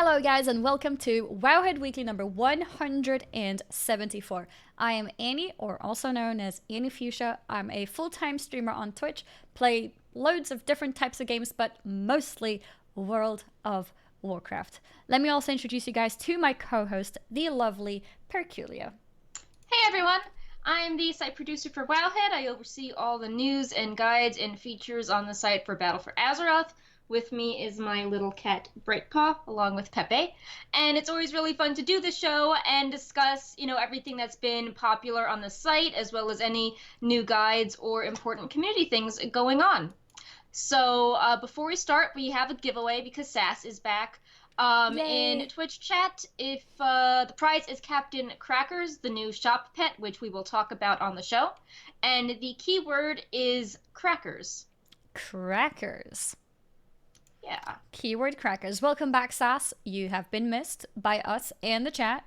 Hello guys and welcome to Wowhead Weekly number 174. I am Annie, or also known as Annie Fuchsia. I'm a full-time streamer on Twitch, play loads of different types of games, but mostly World of Warcraft. Let me also introduce you guys to my co-host, the lovely Perculia. Hey everyone! I'm the site producer for Wowhead. I oversee all the news and guides and features on the site for Battle for Azeroth. With me is my little cat Brightpaw, along with Pepe. And it's always really fun to do the show and discuss, everything that's been popular on the site, as well as any new guides or important community things going on. So before we start, we have a giveaway because Sass is back. In Twitch chat, if the prize is Captain Crackers, the new shop pet, which we will talk about on the show. And the keyword is crackers. Crackers. Yeah. Keyword crackers. Welcome back, Sass. You have been missed by us and the chat.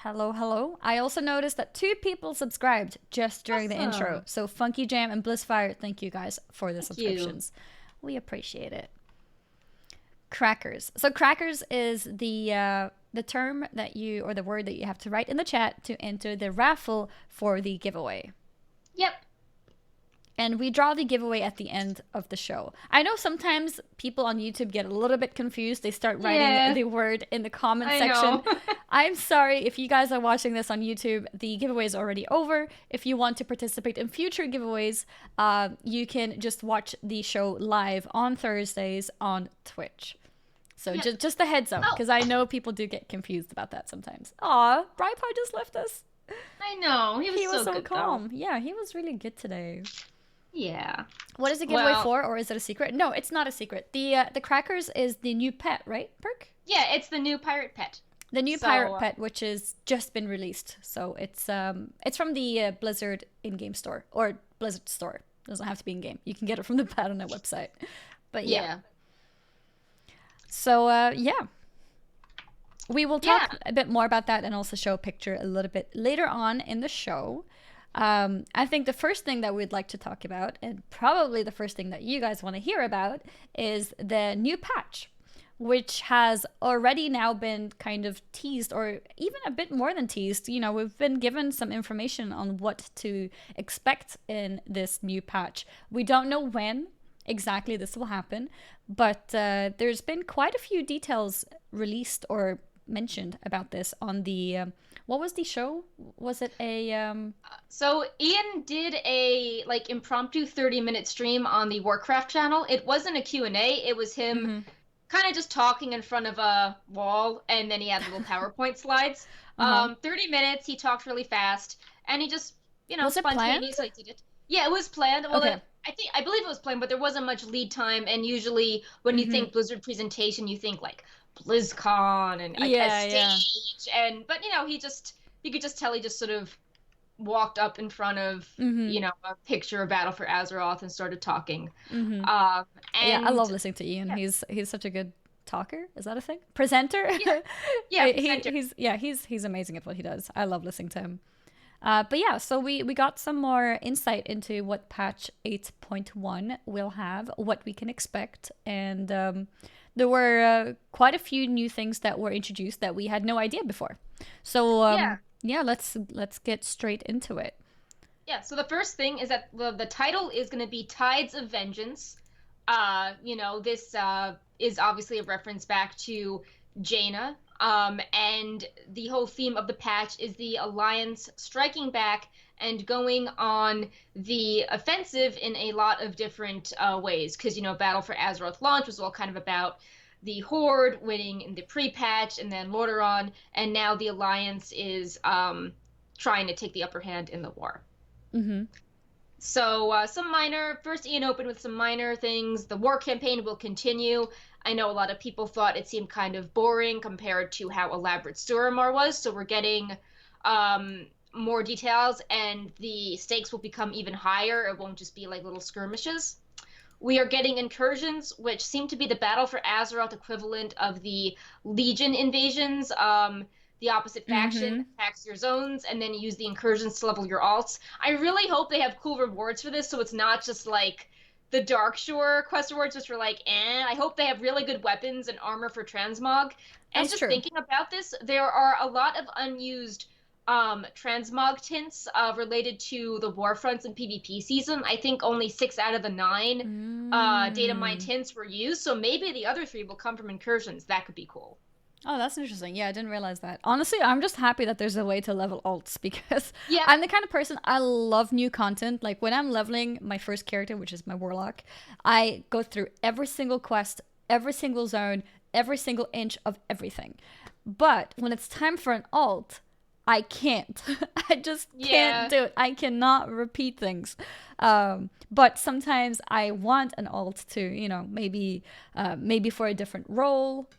Hello, hello. I also noticed that 2 people subscribed just during the intro. So Funky Jam and Blissfire, thank you guys for the subscriptions. We appreciate it. Crackers. So crackers is the term that you, or the word that you have to write in the chat to enter the raffle for the giveaway. Yep. And we draw the giveaway at the end of the show. I know sometimes people on YouTube get a little bit confused. They start writing the word in the comment section. I'm sorry if you guys are watching this on YouTube. The giveaway is already over. If you want to participate in future giveaways, you can just watch the show live on Thursdays on Twitch. So just a heads up, because I know people do get confused about that sometimes. Aw, Brightpaw just left us. I know. He was so good, calm. Though. Yeah, he was really good today. Yeah. What is the giveaway for, or is it a secret? No, it's not a secret. The crackers is the new pet, right, Perk? Yeah, it's the new pirate pet. The new pirate pet, which has just been released. So it's from the Blizzard in-game store, or Blizzard store. It doesn't have to be in-game. You can get it from the Battle.net website. But yeah. So we will talk a bit more about that and also show a picture a little bit later on in the show. I think the first thing that we'd like to talk about, and probably the first thing that you guys want to hear about, is the new patch, which has already now been kind of teased, or even a bit more than teased. We've been given some information on what to expect in this new patch. We don't know when exactly this will happen, but there's been quite a few details released or mentioned about this on the what was the show? Was it a So Ian did a impromptu 30-minute stream on the Warcraft channel. It wasn't a Q&A, it was him kind of just talking in front of a wall, and then he had little PowerPoint slides. 30 minutes, he talked really fast, and he just spontaneously did it. Yeah, it was planned. Well, okay. I believe it was planned, but there wasn't much lead time, and usually when you think Blizzard presentation, you think like BlizzCon and a stage, but you could just tell he just sort of walked up in front of a picture of Battle for Azeroth and started talking. And I love listening to Ian. He's such a good talker. Is that a thing? Presenter? Presenter. He's amazing at what he does. I love listening to him. But yeah, so we got some more insight into what patch 8.1 will have, what we can expect, and there were quite a few new things that were introduced that we had no idea before. So let's get straight into it. Yeah, so the first thing is that the title is going to be Tides of Vengeance. This is obviously a reference back to Jaina. And the whole theme of the patch is the Alliance striking back and going on the offensive in a lot of different ways. Because, Battle for Azeroth launch was all kind of about the Horde winning in the pre-patch, and then Lordaeron, and now the Alliance is trying to take the upper hand in the war. So first Ian opened with some minor things. The war campaign will continue. I know a lot of people thought it seemed kind of boring compared to how elaborate Suramar was, so we're getting more details, and the stakes will become even higher. It won't just be like little skirmishes. We are getting incursions, which seem to be the Battle for Azeroth equivalent of the Legion invasions. The opposite faction attacks your zones, and then you use the incursions to level your alts. I really hope they have cool rewards for this, so it's not just like the Darkshore quest rewards, which were like, eh. I hope they have really good weapons and armor for transmog, And That's just true. thinking about this, there are a lot of unused transmog tints related to the Warfronts and PvP season. I think only 6 out of the 9 data mine Mm. tints were used, so maybe the other 3 will come from incursions. That could be cool. Oh, that's interesting. Yeah, I didn't realize that. Honestly, I'm just happy that there's a way to level alts because Yeah, I'm the kind of person I love new content. Like when I'm leveling my first character, which is my warlock, I go through every single quest, every single zone, every single inch of everything. But when it's time for an alt, I can't. I just can't yeah. do it. I cannot repeat things. But sometimes I want an alt to, maybe for a different role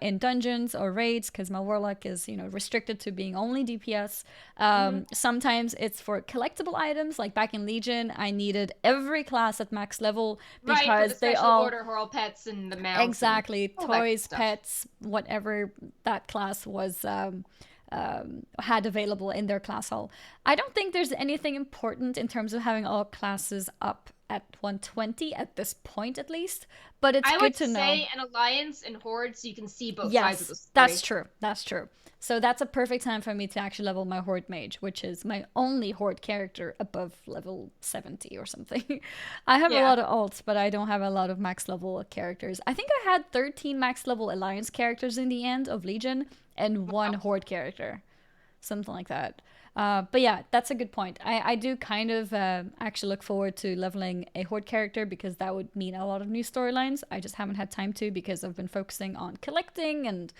in dungeons or raids, because my warlock is, restricted to being only DPS. Hmm. Sometimes it's for collectible items. Like back in Legion, I needed every class at max level Right, for the because they special all order Horror pets and the mounts and exactly all that good toys, stuff. pets, whatever that class was. Had available in their class hall. I don't think there's anything important in terms of having all classes up at 120 at this point, at least, but it's I good would to know. say an alliance and horde so you can see both sides of the Yes, that's story. true. That's true. So that's a perfect time for me to actually level my Horde Mage, which is my only Horde character above level 70 or something. I have a Yeah. lot of alts, but I don't have a lot of max level characters. I think I had 13 max level Alliance characters in the end of Legion and one Wow. Horde character, something like that. But yeah, that's a good point. I do kind of actually look forward to leveling a Horde character because that would mean a lot of new storylines. I just haven't had time to because I've been focusing on collecting and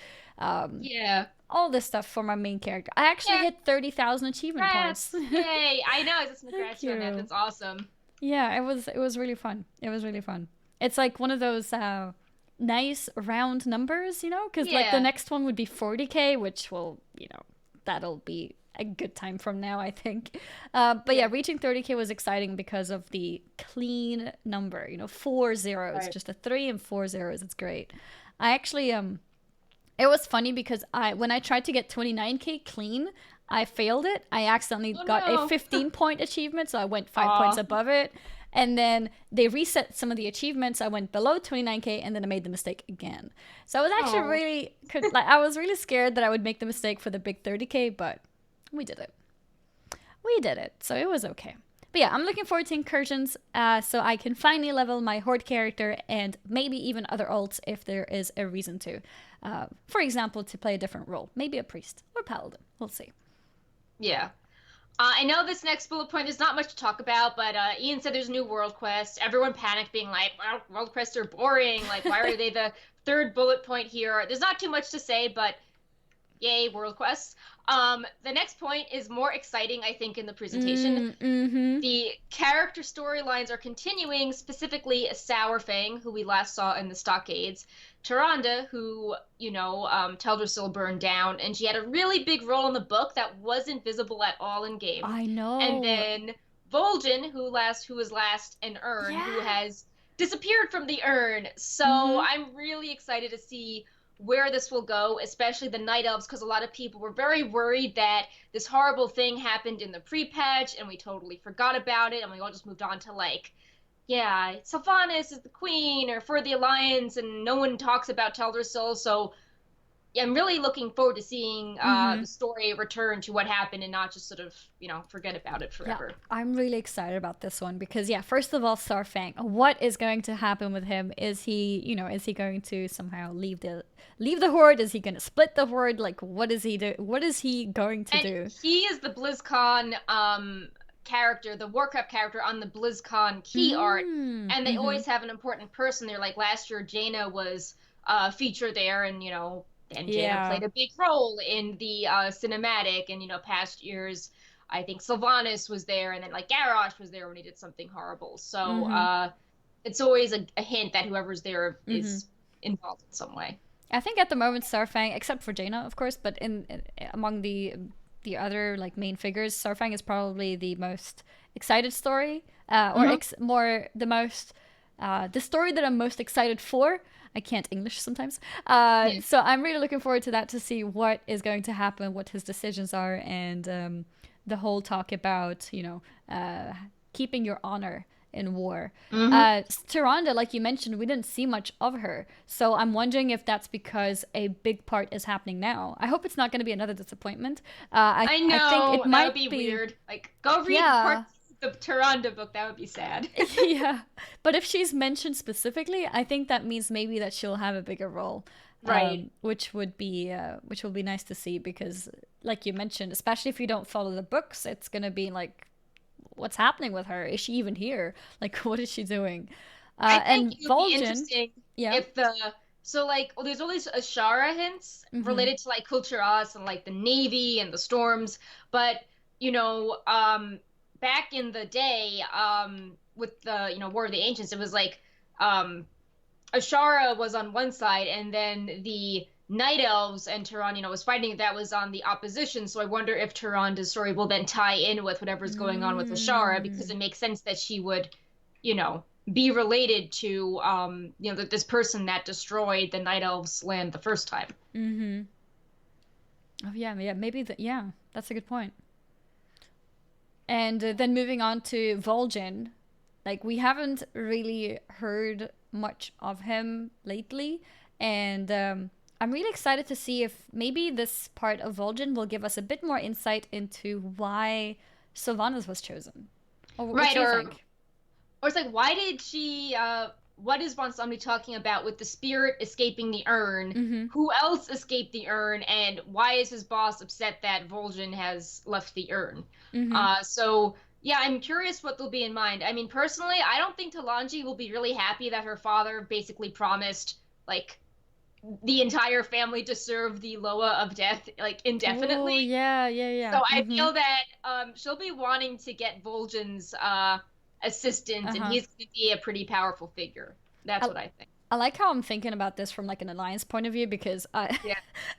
Yeah. all this stuff for my main character. I actually Yeah. hit 30,000 achievement points. Congrats. Yay. I know. I was just gonna Thank congrats you on that. you. That's awesome. Yeah, it was really fun. It was really fun. It's like one of those nice round numbers, because like the Yeah. next one would be 40K, which will, that'll be a good time from now, I think. But yeah, Yeah. reaching 30K was exciting because of the clean number, four zeros, Right. just a three and four zeros. It's great. I actually it was funny because when I tried to get 29K clean, I failed it. I accidentally Oh got a no. 15-point achievement, so I went 5 points Aw. above it. And then they reset some of the achievements. I went below 29K, and then I made the mistake again. So I was actually Oh. I was really scared that I would make the mistake for the big 30K, but we did it. We did it, so it was okay. But yeah, I'm looking forward to incursions, so I can finally level my horde character and maybe even other alts if there is a reason to. For example, to play a different role, maybe a priest or paladin. We'll see. Yeah. I know this next bullet point is not much to talk about, but Ian said there's a new world quest. Everyone panicked, being like, well, world quests are boring. Like, why are they the third bullet point here? There's not too much to say, but yay, world quests. The next point is more exciting, I think, in the presentation. Mm-hmm. The character storylines are continuing, specifically Sourfang, who we last saw in the Stockades, Tyrande, who, Teldrassil burned down, and she had a really big role in the book that wasn't visible at all in game. I And know. then Vol'jin, who was last in Urn, who Yeah. has disappeared from the urn. So Mm-hmm. I'm really excited to see where this will go, especially the Night Elves, because a lot of people were very worried that this horrible thing happened in the pre-patch and we totally forgot about it and we all just moved on to like, yeah, Sylvanas is the queen or for the Alliance and no one talks about Teldrassil. So yeah, I'm really looking forward to seeing Mm-hmm. the story return to what happened and not just sort of, forget about it Yeah, forever. I'm really excited about this one because yeah, first of all, Starfang. What is going to happen with him? Is he going to somehow leave the horde? Is he going to split the horde? Like, what is he do? What is he going to And do? he is the BlizzCon character, the Warcraft character on the BlizzCon key art, and they Mm-hmm. always have an important person there. Like last year, Jaina was featured there, and and Jaina Yeah. played a big role in the cinematic. And past years, I think Sylvanas was there, and then like Garrosh was there when he did something horrible. So Mm-hmm. it's always a hint that whoever's there Mm-hmm. is involved in some way. I think at the moment Starfang, except for Jaina, of course, but among the other like main figures, Starfang is probably the most excited story, or Hmm. more the most the story that I'm most excited for. I can't English sometimes, Yeah. so I'm really looking forward to that to see what is going to happen, what his decisions are, and the whole talk about keeping your honor in war. Mm-hmm. Tyrande, like you mentioned, we didn't see much of her. So I'm wondering if that's because a big part is happening now. I hope it's not going to be another disappointment. I I think it know that would might be be, weird. Like, go read yeah. parts of the Tyrande book. That would be sad. Yeah, but if she's mentioned specifically, I think that means maybe that she'll have a bigger role, Right. which will be nice to see because, like you mentioned, especially if you don't follow the books, it's gonna be like, what's happening with her? Is she even here? Like, what is she doing? I think And it would be Vol'jin, interesting yeah, if the so like well, there's all these Ashara hints mm-hmm, related to like Culture Us and like the Navy and the storms, but you know, back in the day, with the War of the Ancients, it was like Ashara was on one side, and then the Night Elves and Tehran, was fighting. That was on the opposition. So I wonder if Tehran's story will then tie in with whatever's going on with Ashara, because mm, it makes sense that she would, you know, be related to, this person that destroyed the Night Elves' land the first time. mm-hmm. Oh yeah, yeah, maybe that. Yeah, that's a good point. And then moving on to Vol'jin, like we haven't really heard much of him lately, and I'm really excited to see if maybe this part of Vol'jin will give us a bit more insight into why Sylvanas was chosen. Or what Right, do you think? or it's like, why did she? What is Bonsomni talking about with the spirit escaping the urn? Mm-hmm. Who else escaped the urn, and why is his boss upset that Vol'jin has left the urn? Mm-hmm. So yeah, I'm curious what they'll be in mind. I mean, personally, I don't think Talanji will be really happy that her father basically promised like the entire family to serve the Loa of Death like Oh indefinitely. yeah, yeah, yeah. So I Mm-hmm. feel that she'll be wanting to get Vol'jin's assistance, and Uh-huh. he's going to be a pretty powerful figure. That's I, what I think. I like how I'm thinking about this from like an alliance point of view because I, Yeah,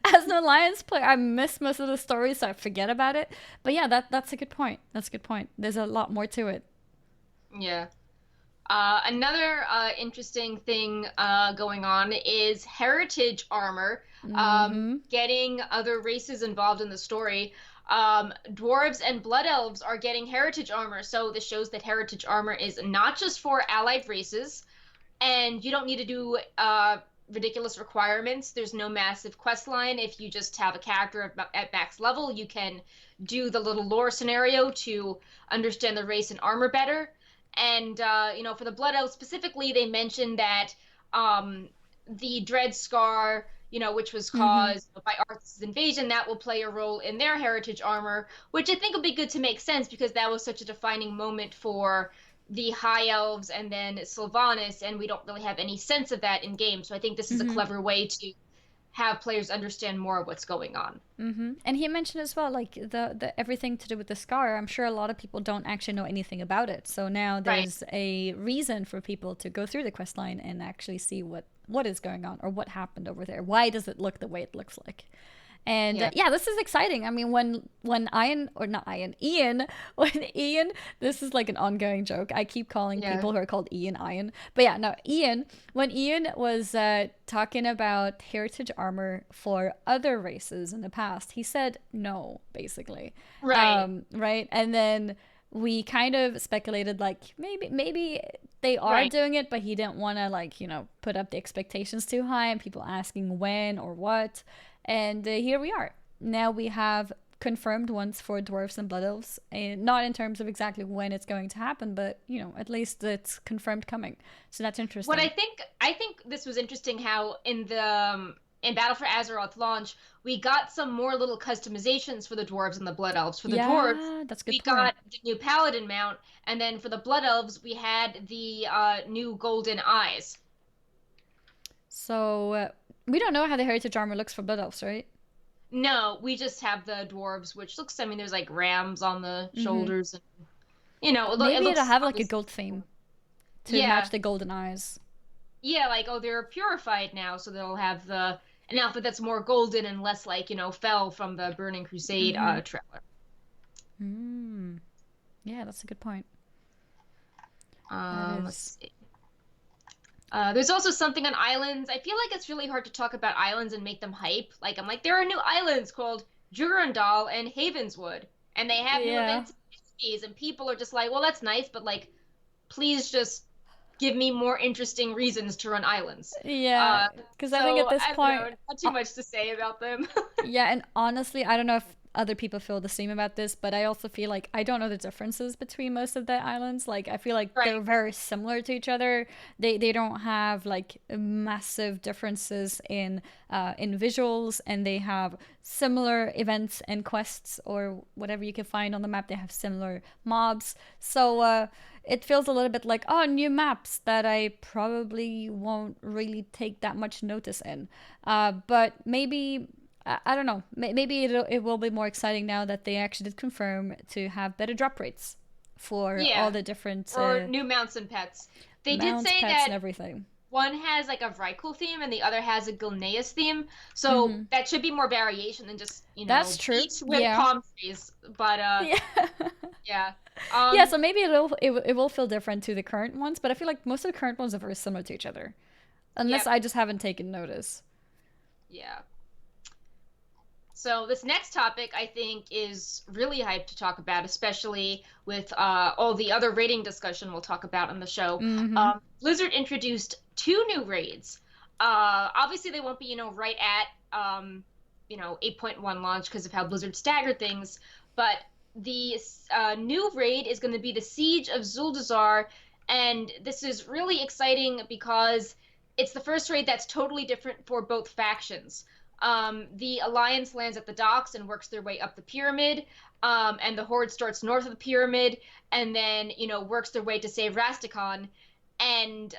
as an alliance player, I miss most of the story, so I forget about it. But yeah, that's a good point. That's a good point. There's a lot more to it. yeah. Another interesting thing going on is heritage armor, Mm-hmm. getting other races involved in the story. Dwarves and blood elves are getting heritage armor, so this shows that heritage armor is not just for allied races, and you don't need to do ridiculous requirements. There's no massive quest line. If you just have a character at max level, you can do the little lore scenario to understand the race and armor better. And for the Blood Elves specifically, they mentioned that the Dread Scar, which was Mm-hmm. caused by Arthas' invasion, that will play a role in their heritage armor, which I think will be good to make sense because that was such a defining moment for the High Elves and then Sylvanas, and we don't really have any sense of that in game. So I think this is a Mm-hmm. clever way to have players understand more of what's going on. Mm-hmm. And he mentioned as well, like the everything to do with the scar. I'm sure a lot of people don't actually know anything about it. So now Right. there's a reason for people to go through the quest line and actually see what is going on or what happened over there. Why does it look the way it looks like? And Yeah. yeah, this is exciting. I mean, when Ian or not Ian, when Ian, this is like an ongoing joke. I keep calling Yeah. people who are called Ian, but yeah, no, Ian. When Ian was talking about heritage armor for other races in the past, he said no, basically, Right. right? And then we kind of speculated like maybe they are Right. doing it, but he didn't want to like put up the expectations too high and people asking when or what. And here we are. Now we have confirmed ones for dwarves and blood elves, and not in terms of exactly when it's going to happen, but at least it's confirmed coming. So that's What interesting. I think this was interesting how in Battle for Azeroth launch, we got some more little customizations for the dwarves and the blood elves. For the dwarves, Yeah, that's a good we point. got the new paladin mount, and then for the blood elves, we had the new golden eyes. So we don't know how the heritage armor looks for blood elves, right? No, we just have the dwarves, which looks, I mean, there's like rams on the Mm-hmm. shoulders, and it Maybe it'll looks have like a obviously gold theme cool. to Yeah, match the golden eyes. yeah, like, oh, they're purified now, so they'll have an outfit that's more golden and less like, fell from the Burning Crusade Mm-hmm. trailer. Mm. Yeah, that's a good point. That is. Let's see. There's also something on islands. I feel like it's really hard to talk about islands and make them hype. Like, I'm like, there are new islands called Durandal and Havenswood, and they have new Yeah. events and activities, and people are just like, well, that's nice, but like, please just give me more interesting reasons to run islands. Yeah, because I think So at this I don't point, know, not too much to say about them. yeah, and honestly, I don't know if other people feel the same about this, but I also feel like I don't know the differences between most of the islands. Like I feel like they're Right. very similar to each other. They don't have like massive differences in visuals, and they have similar events and quests or whatever you can find on the map. They have similar mobs. So it feels a little bit like, oh, new maps that I probably won't really take that much notice in. But maybe I don't know. Maybe it will be more exciting now that they actually did confirm to have better drop rates for all Yeah. the different Or new mounts and pets. They did mounts, say pets, and that everything. one has like a Vrykul theme and the other has a Gilneas theme. So Mm-hmm. that should be more variation than just, That's true. beach with Yeah. palm trees. But Yeah. yeah. Yeah. So maybe it will feel different to the current ones, but I feel like most of the current ones are very similar to each other, unless Yep. I just haven't taken notice. Yeah. So this next topic, I think, is really hyped to talk about, especially with all the other raiding discussion we'll talk about on the show. Mm-hmm. Blizzard introduced two new raids. Obviously, they won't be, right at, 8.1 launch because of how Blizzard staggered things. But the new raid is going to be the Siege of Zuldazar, and this is really exciting because it's the first raid that's totally different for both factions. The Alliance lands at the docks and works their way up the pyramid, and the Horde starts north of the pyramid, and then works their way to save Rastakhan. And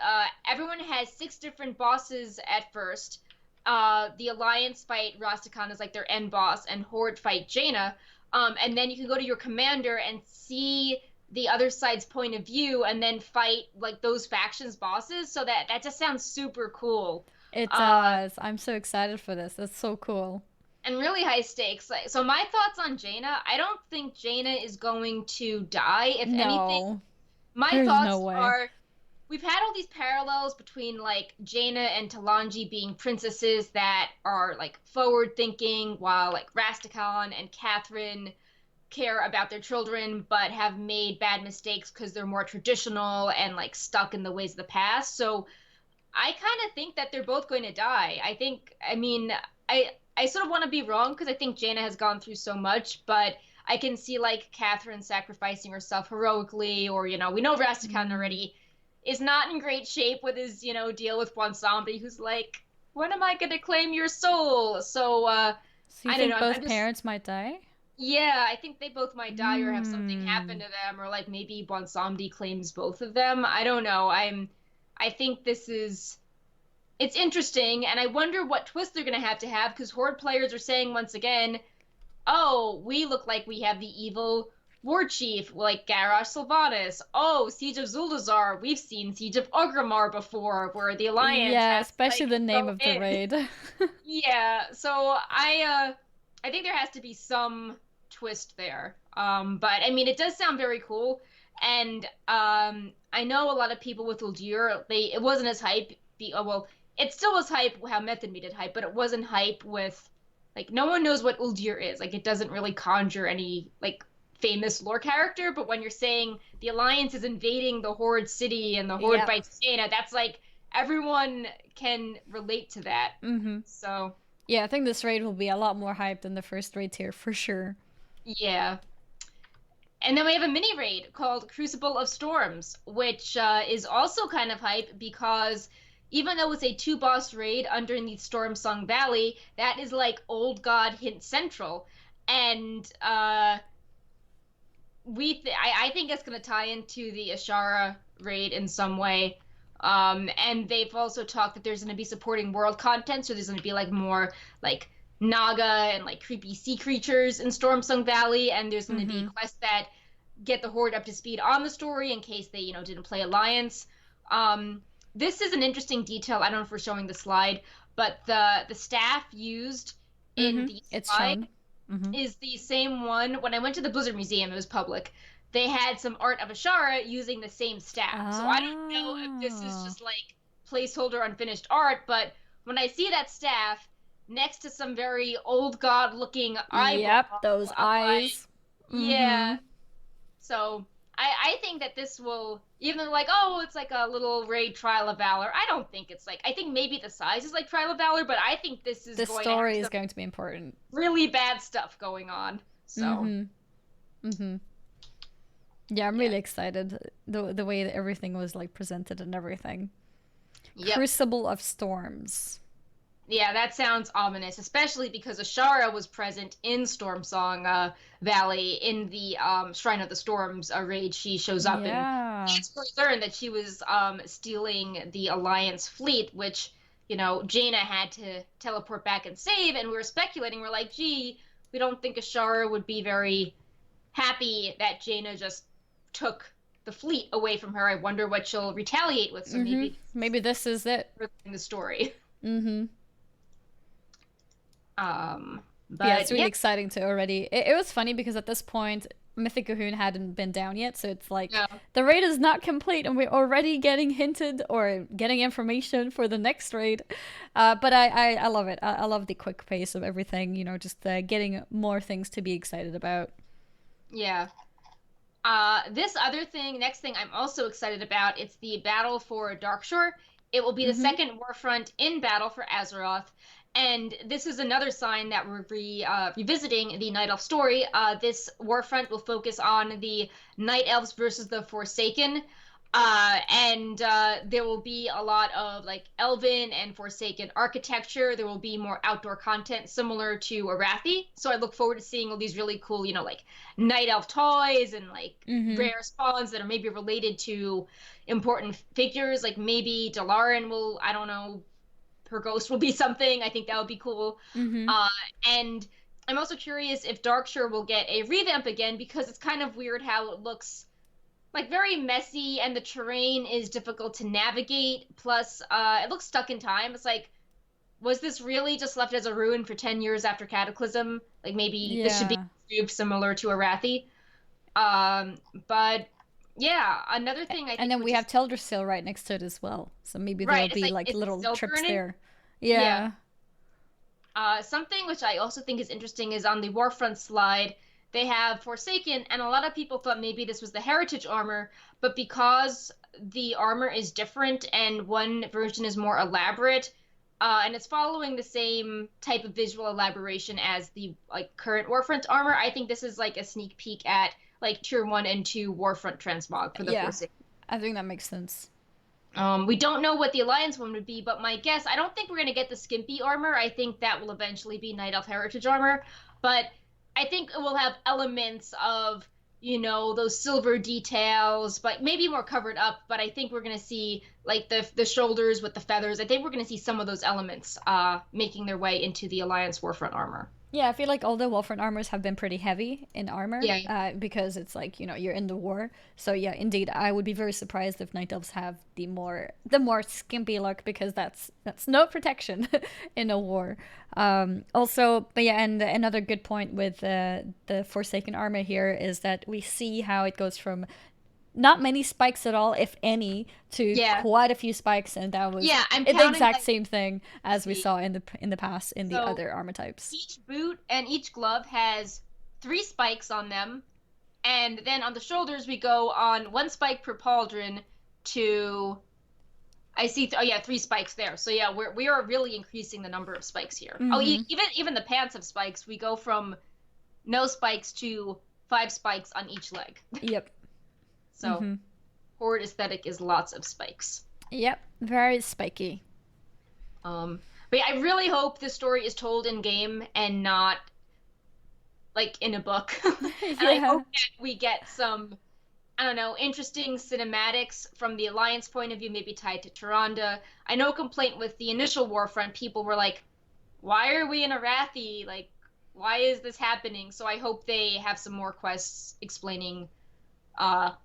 everyone has 6 different bosses at first. The Alliance fight Rastakhan as like their end boss, and Horde fight Jaina. And then you can go to your commander and see the other side's point of view, and then fight like those factions' bosses. So that just sounds super cool. It Uh, does. I'm so excited for this. That's so cool. and really high stakes. So my thoughts on Jaina, I don't think Jaina is going to die. If anything, No, my there's no thoughts way. are we've had all these parallels between like Jaina and Talanji being princesses that are like forward thinking, while like Rastakhan and Catherine care about their children but have made bad mistakes because they're more traditional and like stuck in the ways of the past. So I kind of think that they're both going to die. I mean, I sort of want to be wrong because I think Jaina has gone through so much, but I can see like Catherine sacrificing herself heroically, or we know Rastakhan already is not in great shape with his deal with Bonsombi, who's like, when am I going to claim your soul? So So you I don't know. think I'm both just parents might die? yeah, I think they both might die or have something happen Hmm. to them, or like maybe Bonsombi claims both of them. I don't know. I think this is it's interesting, and I wonder what twist they're going to have because Horde players are saying once again, oh, we look like we have the evil war chief like Garrosh Sylvanas. Oh, Siege of Zuldazar, we've seen Siege of Orgrimmar before, where the Alliance Yeah, has to especially like the name go of the in. raid. Yeah, so I think there has to be some twist there. But I mean, it does sound very cool, and I know a lot of people with Uldir, it wasn't as hype. Well, it still was hype how Method made it hype, but it wasn't hype with like no one knows what Uldir is. Like it doesn't really conjure any like famous lore character. But when you're saying the Alliance is invading the Horde city and the Horde Yep. fights Jaina, that's like everyone can relate to that. Mm-hmm. So Yeah, I think this raid will be a lot more hype than the first raid tier for sure. yeah. And then we have a mini raid called Crucible of Storms, which is also kind of hype because even though it's a 2 boss raid underneath Storm Song Valley, that is like Old God Hint Central. And I think it's going to tie into the Ashara raid in some way. And they've also talked that there's going to be supporting world content, so there's going to be like more like Naga and like creepy sea creatures in Stormsong Valley, and there's going to be Mm-hmm. quests that get the Horde up to speed on the story in case they didn't play Alliance. This is an interesting detail. I don't know if we're showing the slide, but the staff used in Mm-hmm. the It's slide shown. Mm-hmm. is the same one. When I went to the Blizzard Museum, it was public. They had some art of Ashara using the same staff. So I don't know if this is Ah. just like placeholder unfinished art, but when I see that staff next to some very old god looking eyeball, Yep, those I'm like, eyes. Mm-hmm. yeah. So I think that this will, even like, oh, it's like a little raid Trial of Valor. I don't think it's like, I think maybe the size is like Trial of Valor, but I think this is The going to have story is some going to be important. really bad stuff going on. So, Yeah, I'm yeah. really excited. The way that everything was like presented and everything. Yep. Crucible of Storms. Yeah, that sounds ominous, especially because Ashara was present in Stormsong Valley in the Shrine of the Storms raid. She shows up, and Yeah. it's where we learn that she was stealing the Alliance fleet, which, you know, Jaina had to teleport back and save, and we were speculating. We're like, gee, we don't think Ashara would be very happy that Jaina just took the fleet away from her. I wonder what she'll retaliate with, so maybe this is it. In the story. But yeah, it's really exciting to already. It was funny because at this point, Mythic Ghuun hadn't been down yet, so it's like the raid is not complete, and we're already getting hinted or getting information for the next raid. But I love it. I love the quick pace of everything. You know, just getting more things to be excited about. Yeah. This other thing, next thing I'm also excited about, it's the Battle for Darkshore. It will be the second warfront in Battle for Azeroth. And this is another sign that we're revisiting the Night Elf story. This warfront will focus on the Night Elves versus the Forsaken. And there will be a lot of like Elven and Forsaken architecture. There will be more outdoor content similar to Arathi. So I look forward to seeing all these really cool, you know, like Night Elf toys and like rare spawns that are maybe related to important figures. Like maybe Dalaran will, I don't know, her ghost will be something. I think that would be cool. And I'm also curious if Darkshore will get a revamp again, because it's kind of weird how it looks like very messy and the terrain is difficult to navigate. Plus, it looks stuck in time. It's like, was this really just left as a ruin for 10 years after Cataclysm? Like maybe this should be similar to Arathi. But yeah, another thing I think. And then we have Teldrassil right next to it as well. So maybe there'll be like little trips there. Yeah. Something which I also think is interesting is on the Warfront slide, they have Forsaken, and a lot of people thought maybe this was the Heritage armor, but because the armor is different and one version is more elaborate, and it's following the same type of visual elaboration as the like current Warfront armor, I think this is like a sneak peek at like Tier 1 and 2 Warfront transmog for the Forsaken. I think that makes sense. We don't know what the Alliance one would be, but my guess, I don't think we're going to get the Skimpy armor. I think that will eventually be Night Elf Heritage armor, but I think it will have elements of, you know, those silver details, but maybe more covered up. But I think we're going to see like the shoulders with the feathers. I think we're going to see some of those elements making their way into the Alliance Warfront armor. Yeah, I feel like all the Warfront armors have been pretty heavy in armor, because it's like, you know, you're in the war. So yeah, indeed, I would be very surprised if Night Elves have the more skimpy look, because that's no protection in a war. Also, but yeah, and another good point with the Forsaken armor here is that we see how it goes from not many spikes at all, if any, to quite a few spikes, and that was I'm the exact like, same thing as we saw in the past in the other armor types. Each boot and each glove has 3 spikes on them, and then on the shoulders we go on 1 spike per pauldron to, I see, 3 spikes there. So yeah, we are really increasing the number of spikes here. Oh, even the pants have spikes. We go from no spikes to 5 spikes on each leg. Yep. So, Horde aesthetic is lots of spikes. Yep, very spiky. But yeah, I really hope this story is told in game and not like in a book. And I hope that we get some, I don't know, interesting cinematics from the Alliance point of view, maybe tied to Tyrande. I know a complaint with the initial Warfront, people were like, why are we in Arathi? Like, why is this happening? So I hope they have some more quests explaining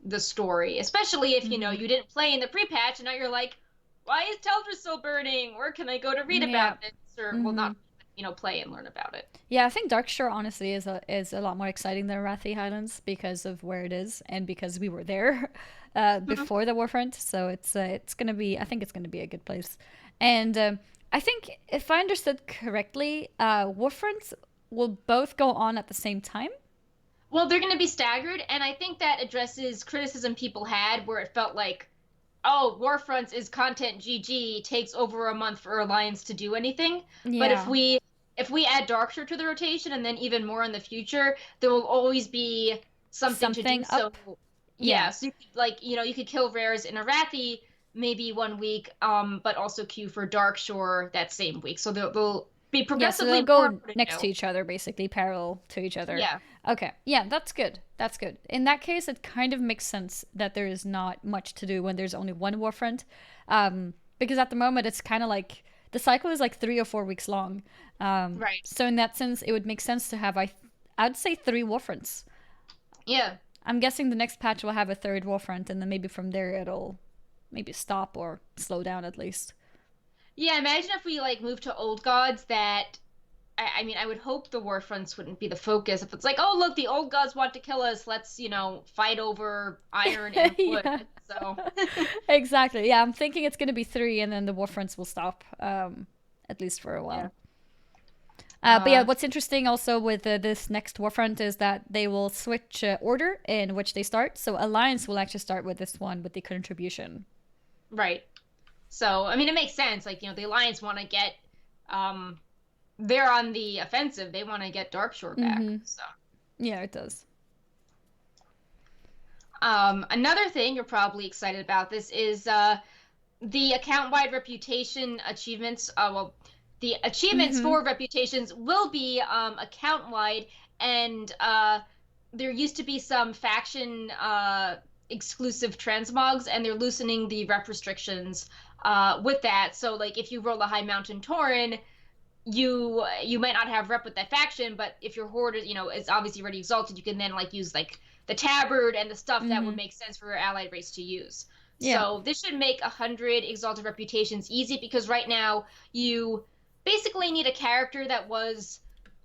the story, especially if you know you didn't play in the pre-patch and now you're like, why is Teldrassil burning? Where can I go to read about this? Or well, not, you know, play and learn about it. Yeah, I think Darkshore honestly is a lot more exciting than Arathi Highlands because of where it is and because we were there before the Warfront. So it's gonna be, I think it's gonna be a good place. And I think if I understood correctly, Warfronts will both go on at the same time. Well, they're going to be staggered, and I think that addresses criticism people had where it felt like, oh, Warfronts is content GG, takes over a month for Alliance to do anything. But Yeah. if we add Darkshore to the rotation and then even more in the future, there will always be something to do. Something So up. yeah, Yeah. so you could, like, you could kill rares in Arathi maybe one week, but also queue for Darkshore that same week. So they'll be Yeah, so they'll progressively more go hard to next to do. each other, basically parallel to each other. Yeah. Okay. Yeah, that's good. That's good. In that case, it kind of makes sense that there is not much to do when there's only one warfront. Because at the moment, it's kind of like the cycle is like 3 or 4 weeks long. Right. So in that sense, it would make sense to have, I'd say 3 warfronts. Yeah. I'm guessing the next patch will have a third warfront, and then maybe from there it'll maybe stop or slow down at least. Yeah, imagine if we like moved to old gods that I mean, I would hope the war fronts wouldn't be the focus. If it's like, oh, look, the old gods want to kill us, let's, fight over iron and wood. Yeah. So, Exactly. Yeah, I'm thinking it's going to be 3, and then the warfronts will stop, at least for a yeah. while. But yeah, what's interesting also with this next warfront is that they will switch order in which they start. So Alliance will actually start with this one with the contribution. Right. So, I mean, it makes sense. Like, the Alliance want to get, they're on the offensive. They want to get Darkshore back. So, Yeah, it does. another thing you're probably excited about this is the account-wide reputation achievements. Well, the achievements for reputations will be account-wide, and there used to be some faction exclusive transmogs, and they're loosening the rep restrictions with that. So, like, if you roll a High Mountain Tauren, you might not have rep with that faction, but if your horde is obviously already exalted, you can then like use like the tabard and the stuff that would make sense for your allied race to use. Yeah. So this should make 100 exalted reputations easy, because right now you basically need a character that was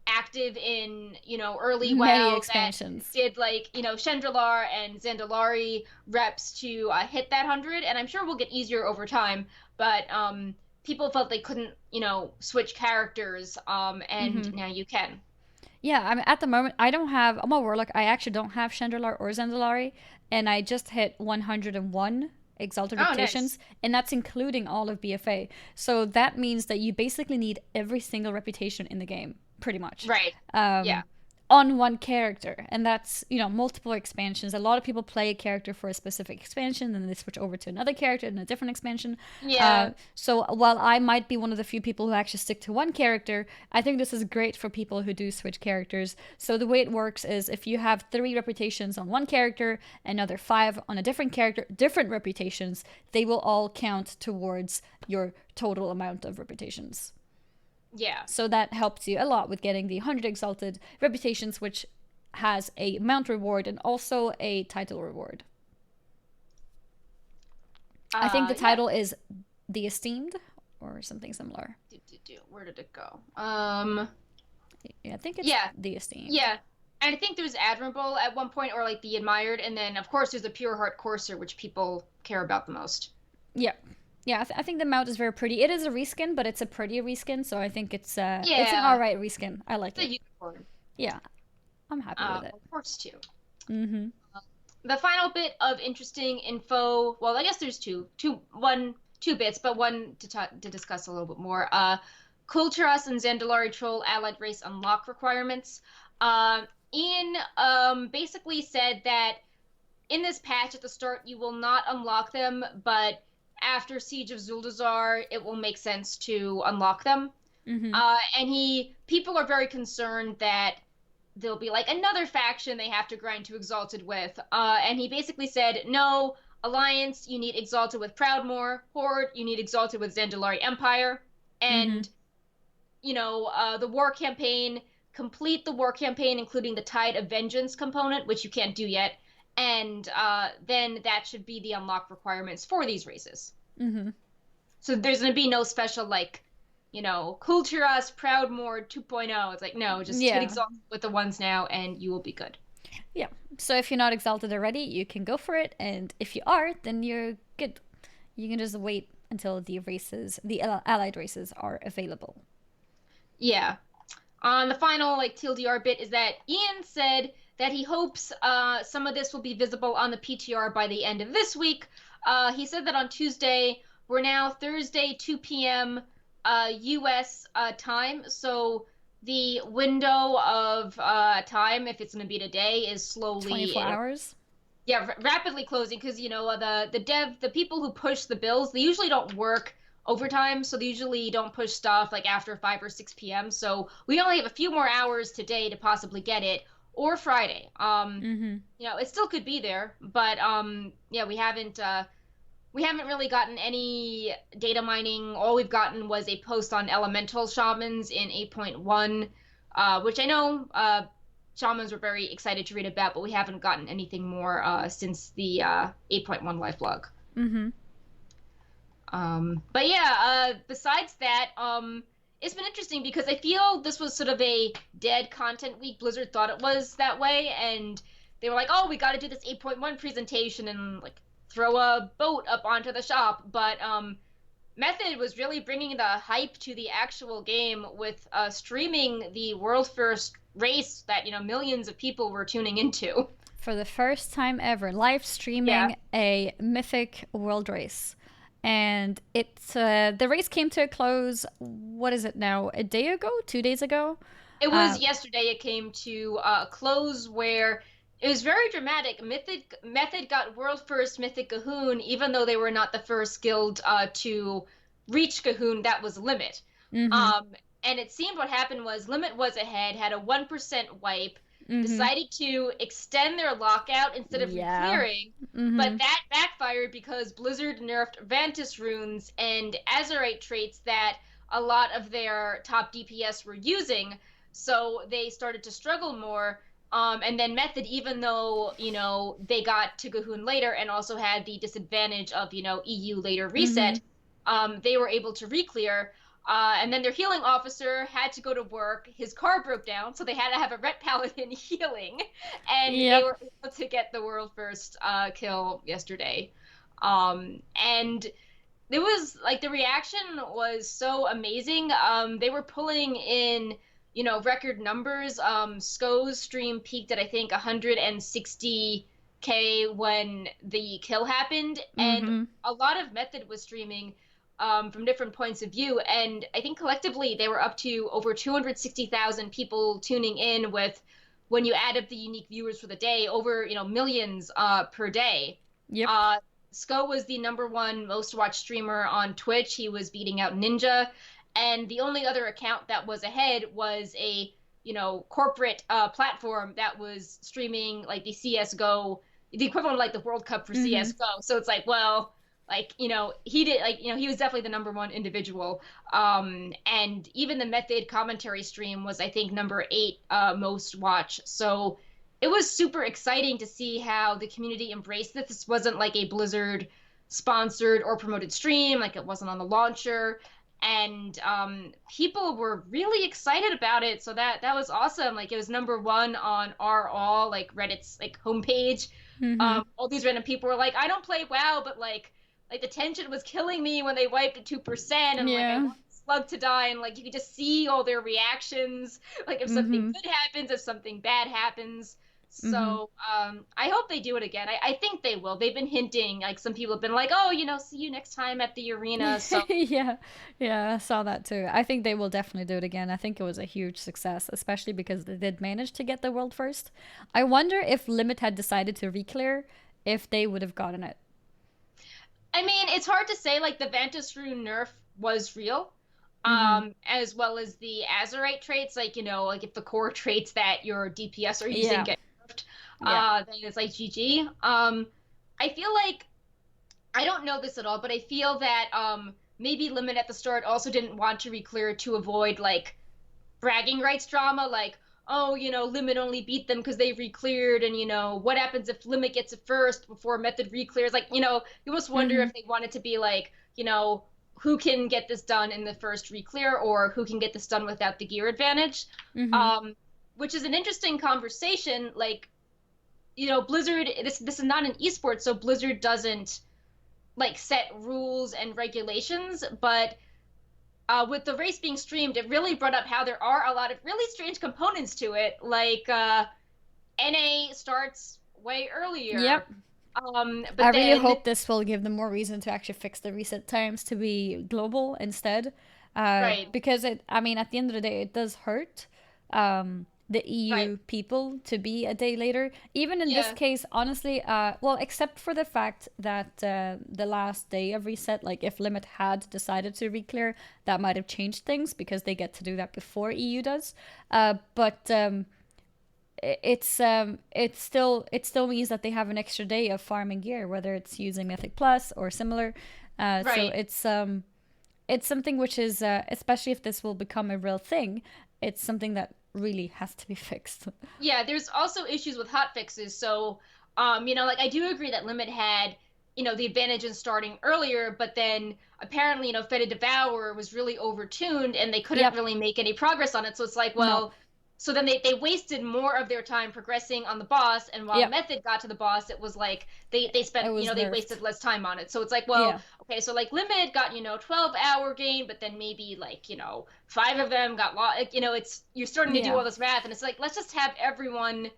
active in early Many WoW expansions. that did like Chandralar and Zandalari reps to hit that 100, and I'm sure we'll get easier over time, but people felt they couldn't, switch characters, and now you can. Yeah, I mean, at the moment, I don't have. I'm a warlock. I actually don't have Chandralar or Zandalari, and I just hit 101 exalted Oh, reputations, nice. and that's including all of BFA. So that means that you basically need every single reputation in the game, pretty much. Right. Yeah. On one character, and that's multiple expansions. A lot of people play a character for a specific expansion, and then they switch over to another character in a different expansion. Yeah. So while I might be one of the few people who actually stick to one character, I think this is great for people who do switch characters. So the way it works is if you have 3 reputations on one character, another 5 on a different character, different reputations, they will all count towards your total amount of reputations. Yeah. So that helps you a lot with getting the 100 exalted reputations, which has a mount reward and also a title reward. I think the title is the Esteemed or something similar. Where did it go? I think it's the Esteemed. Yeah. And I think there's Admirable at one point, or like the Admired, and then of course there's the Pure Heart Courser, which people care about the most. Yeah. Yeah, I think the mount is very pretty. It is a reskin, but it's a pretty reskin, so I think it's an alright reskin. I like it. Unicorn. Yeah, I'm happy with it. Of course, too. The final bit of interesting info. Well, I guess there's two bits, but one to discuss a little bit more. Kulturas and Zandalari Troll allied race unlock requirements. Ian basically said that in this patch at the start you will not unlock them, but after Siege of Zuldazar, it will make sense to unlock them. And people are very concerned that there'll be like another faction they have to grind to Exalted with. And he basically said, no, Alliance, you need Exalted with Proudmoore. Horde, you need Exalted with Zandalari Empire. And, the war campaign, complete the war campaign, including the Tide of Vengeance component, which you can't do yet. And then that should be the unlock requirements for these races. So there's going to be no special, like, Kulturas, Proudmoore 2.0. It's like, no, just get exalted with the ones now and you will be good. Yeah. So if you're not exalted already, you can go for it. And if you are, then you're good. You can just wait until the allied races are available. Yeah. The final, like, TLDR bit is that Ian said that he hopes some of this will be visible on the PTR by the end of this week. He said that on Tuesday, we're now Thursday, 2 p.m. US time. So the window of time, if it's going to be today, is slowly 24 hours. Yeah, rapidly closing because the people who push the bills, they usually don't work overtime, so they usually don't push stuff like after 5 or 6 p.m. So we only have a few more hours today to possibly get it, or Friday. It still could be there, but yeah, we haven't really gotten any data mining. All we've gotten was a post on elemental shamans in 8.1, which I know shamans were very excited to read about, but we haven't gotten anything more since the 8.1 live blog. But yeah, besides that, it's been interesting because I feel this was sort of a dead content week. Blizzard thought it was that way, and they were like, oh, we got to do this 8.1 presentation and like throw a boat up onto the shop. But Method was really bringing the hype to the actual game with streaming the world first race that millions of people were tuning into for the first time ever, live streaming a Mythic world race. And it's the race came to a close. What is it now? A day ago? 2 days ago? It was yesterday. It came to a close where it was very dramatic. Method got world first Mythic Ghuun, even though they were not the first guild to reach Ghuun. That was Limit. And it seemed what happened was Limit was ahead, had a 1% wipe, decided to extend their lockout instead of reclearing, but that backfired because Blizzard nerfed Vantis runes and Azerite traits that a lot of their top DPS were using, so they started to struggle more. And then Method, even though, they got to Ghuun later and also had the disadvantage of, EU later reset, they were able to reclear. And then their healing officer had to go to work. His car broke down, so they had to have a Ret Paladin healing. And they were able to get the world first kill yesterday. And it was, like, the reaction was so amazing. They were pulling in, record numbers. Sko's stream peaked at, I think, 160K when the kill happened. And a lot of Method was streaming from different points of view, and I think collectively they were up to over 260,000 people tuning in, with, when you add up the unique viewers for the day, over millions per day. Sko was the #1 most watched streamer on Twitch. He was beating out Ninja, and the only other account that was ahead was a corporate platform that was streaming like the CS:GO, the equivalent of like the World Cup for CS:GO. So it's like, well, like, he did, like, he was definitely the #1 individual. And even the Method commentary stream was, I think, #8 most watched. So it was super exciting to see how the community embraced this. This wasn't like a Blizzard sponsored or promoted stream, like it wasn't on the launcher. And people were really excited about it. So that was awesome. Like, it was #1 on all, like, Reddit's like homepage. All these random people were like, I don't play WoW, but like the tension was killing me when they wiped at 2%, and like, I want Slug to die, and like you could just see all their reactions, like if something good happens, if something bad happens. So I hope they do it again. I think they will. They've been hinting, like some people have been like, oh, see you next time at the arena. So yeah, I saw that too. I think they will definitely do it again. I think it was a huge success, especially because they did manage to get the world first. I wonder if Limit had decided to reclear, if they would have gotten it. I mean, it's hard to say. Like, the Vantis rune nerf was real, as well as the Azerite traits. Like, like if the core traits that your DPS are using get nerfed, then it's like GG. I feel like, I don't know this at all, but I feel that maybe Limit at the start also didn't want to reclear to avoid like bragging rights drama, like, oh, Limit only beat them because they recleared, and, what happens if Limit gets it first before Method reclears? Like, you almost wonder if they wanted to be like, who can get this done in the first reclear, or who can get this done without the gear advantage, which is an interesting conversation. Like, Blizzard, this is not an esport, so Blizzard doesn't, like, set rules and regulations, but with the race being streamed, it really brought up how there are a lot of really strange components to it. Like, NA starts way earlier. Yep. But I really then hope this will give them more reason to actually fix the reset times to be global instead. right, Because I mean, at the end of the day, it does hurt the right, EU people to be a day later. Even in this yeah, case, honestly, well, except for the fact that the last day of reset, like if Limit had decided to reclear, that might have changed things because they get to do that before EU does. But it still means that they have an extra day of farming gear, whether it's using Mythic Plus or similar. So right. it's something which is especially if this will become a real thing, it's something that really has to be fixed. Yeah, there's also issues with hotfixes. So, like I do agree that Limit had, the advantage in starting earlier, but then apparently, Feta Devour was really overtuned and they couldn't Yep. really make any progress on it. So it's like, No. well, so then they wasted more of their time progressing on the boss, and while Yep. Method got to the boss, it was like they It spent, was they nerfed. wasted less time on it. So it's like, well, Yeah. okay, so like Limit got, 12-hour gain, but then maybe like, five of them got lost. Like, it's you're starting to do Yeah. all this math, and it's like let's just have everyone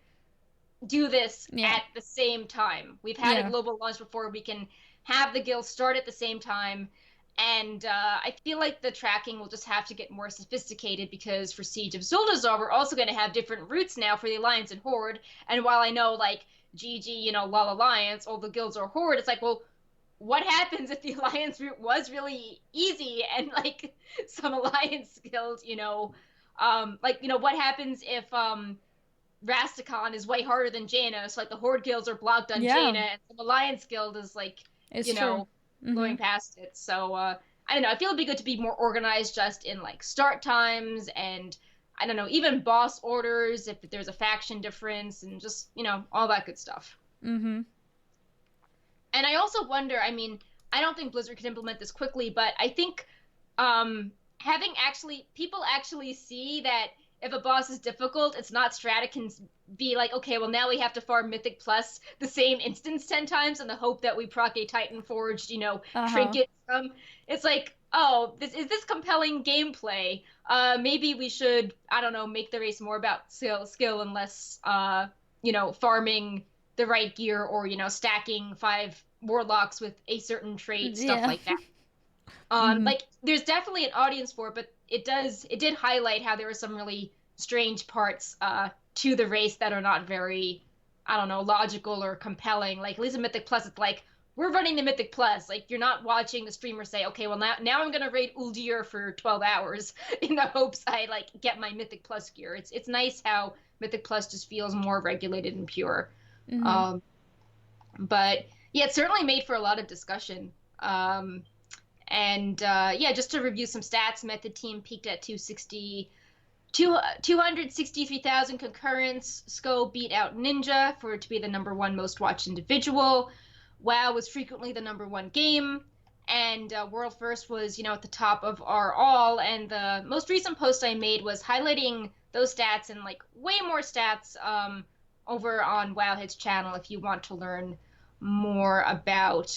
do this Yeah. at the same time. We've had a Yeah. global launch before. We can have the guilds start at the same time. And I feel like the tracking will just have to get more sophisticated because for Siege of Zuldazar, we're also going to have different routes now for the Alliance and Horde. And while I know, like, GG, LOL Alliance, all the guilds are Horde, it's like, well, what happens if the Alliance route was really easy and, like, some Alliance guild, what happens if Rastakhan is way harder than Jaina, so like the Horde guilds are blocked on Yeah. Jaina, and the Alliance guild is like, It's you true. know, Mm-hmm. going past it. So I don't know. I feel it'd be good to be more organized, just in like start times and I don't know, even boss orders if there's a faction difference and just all that good stuff. Mm-hmm. And I also wonder. I mean, I don't think Blizzard could implement this quickly, but I think having actually people actually see that if a boss is difficult, it's not strat. It can be like, okay, well now we have to farm Mythic Plus the same instance 10 times in the hope that we proc a Titan forged, Uh-huh. trinket. It's like, oh, this compelling gameplay. Maybe we should, I don't know, make the race more about skill and less, farming the right gear or stacking 5 warlocks with a certain trait, stuff Yeah. like that. Mm-hmm. Like there's definitely an audience for it, but it did highlight how there were some really strange parts to the race that are not very, I don't know, logical or compelling. Like at least in Mythic Plus, it's like we're running the Mythic Plus. Like you're not watching the streamer say, okay, well now I'm gonna raid Uldir for 12 hours in the hopes I like get my Mythic Plus gear. It's nice how Mythic Plus just feels more regulated and pure. Mm-hmm. Um, but yeah, it's certainly made for a lot of discussion. And yeah, just to review some stats, Method Team peaked at 263,000 concurrents. Sko beat out Ninja for it to be the #1 most watched individual. WoW was frequently the #1 game. And World First was, at the top of our all. And the most recent post I made was highlighting those stats and like way more stats over on Wowhead's channel if you want to learn more about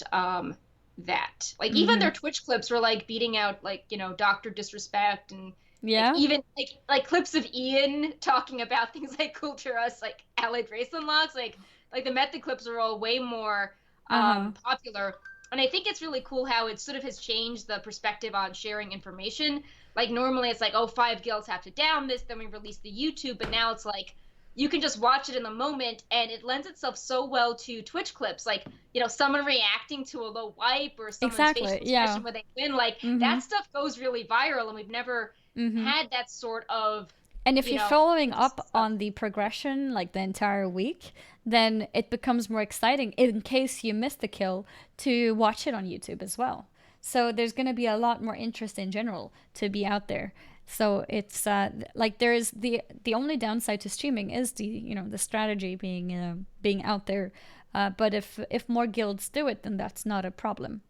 that. Like even Mm-hmm. their Twitch clips were like beating out like, Dr. Disrespect and like Yeah. even like clips of Ian talking about things like Kulturas, like allied race unlocks, like the method clips are all way more Uh-huh. popular. And I think it's really cool how it sort of has changed the perspective on sharing information. Like normally it's like, oh, 5 guilds have to down this, then we release the YouTube, but now it's like you can just watch it in the moment and it lends itself so well to Twitch clips. Like, someone reacting to a low wipe or someone's Exactly. facial Yeah. expression when they win. Like Mm-hmm. that stuff goes really viral and we've never Mm-hmm. had that sort of, And if you're following up stuff. on the progression like the entire week, then it becomes more exciting in case you missed the kill to watch it on YouTube as well. So there's going to be a lot more interest in general to be out there. So it's like there's the only downside to streaming is the strategy being out there. But if more guilds do it, then that's not a problem.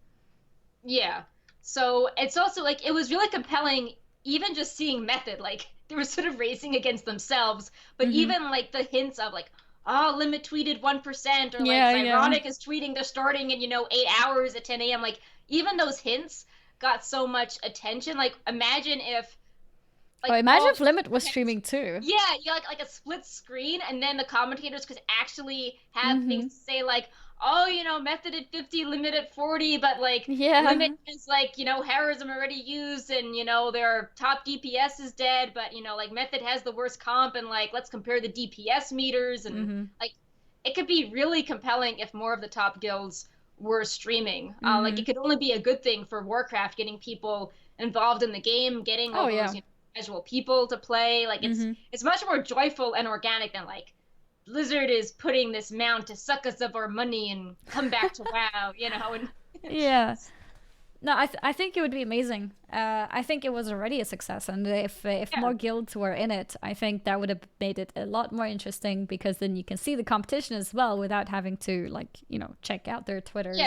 Yeah. So it's also like it was really compelling, even just seeing Method. Like they were sort of racing against themselves, but Mm-hmm. even like the hints of like, oh, Limit tweeted 1%, or like Yeah, yeah. Ironic is tweeting they're starting in 8 hours at 10 a.m. Like even those hints got so much attention. Like imagine if Oh, like imagine all if Limit was streaming too. yeah, you like a split screen, and then the commentators could actually have things Mm-hmm. to say like, oh, Method at 50, Limit at 40, but like Limit Yeah. is like, heroism already used, and their top DPS is dead, but like Method has the worst comp, and like let's compare the DPS meters, and Mm-hmm. like it could be really compelling if more of the top guilds were streaming. Like Mm-hmm. it could only be a good thing for Warcraft, getting people involved in the game, getting Oh all yeah. those casual people to play. Like Mm-hmm. it's much more joyful and organic than like Blizzard is putting this mount to suck us of our money and come back to WoW, and Yeah. No, I think it would be amazing. I think it was already a success, and if yeah, more guilds were in it, I think that would have made it a lot more interesting because then you can see the competition as well without having to check out their yeah. Twitters.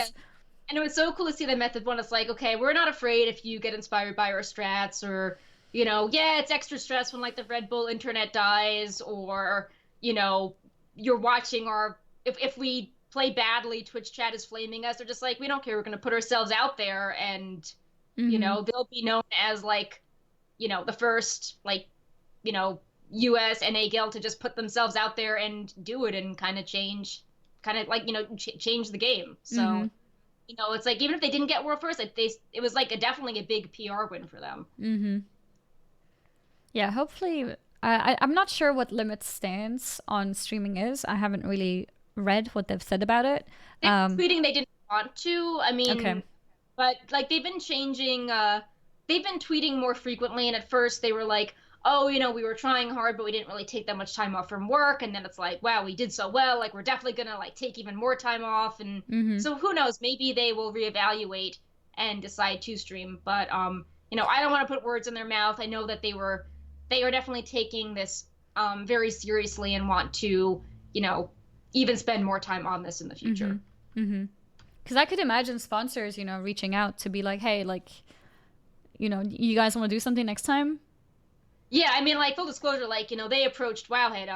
And it was so cool to see the Method one. It's like, okay, we're not afraid if you get inspired by our strats, or yeah, it's extra stress when like the Red Bull internet dies, or you're watching our if we play badly, Twitch chat is flaming us. They're just like, we don't care. We're going to put ourselves out there, and Mm-hmm. they'll be known as like, the first like, US NA guild to just put themselves out there and do it and kind of change, like change the game. Mm-hmm. So it's like even if they didn't get world first, it was like definitely a big PR win for them. Mm-hmm. Yeah, hopefully. I'm not sure what Limit's stance on streaming is. I haven't really read what they've said about it. They've been tweeting they didn't want to. I Okay. mean, but like they've been changing. They've been tweeting more frequently, and at first they were like, "Oh, we were trying hard, but we didn't really take that much time off from work." And then it's like, "Wow, we did so well. Like we're definitely gonna like take even more time off." And Mm-hmm. so who knows? Maybe they will reevaluate and decide to stream. But I don't want to put words in their mouth. I know that they are definitely taking this very seriously and want to, even spend more time on this in the future. Mm-hmm. Mm-hmm. Because I could imagine sponsors, reaching out to be like, hey, like, you guys want to do something next time? Yeah, I mean, like full disclosure, like they approached Wowhead,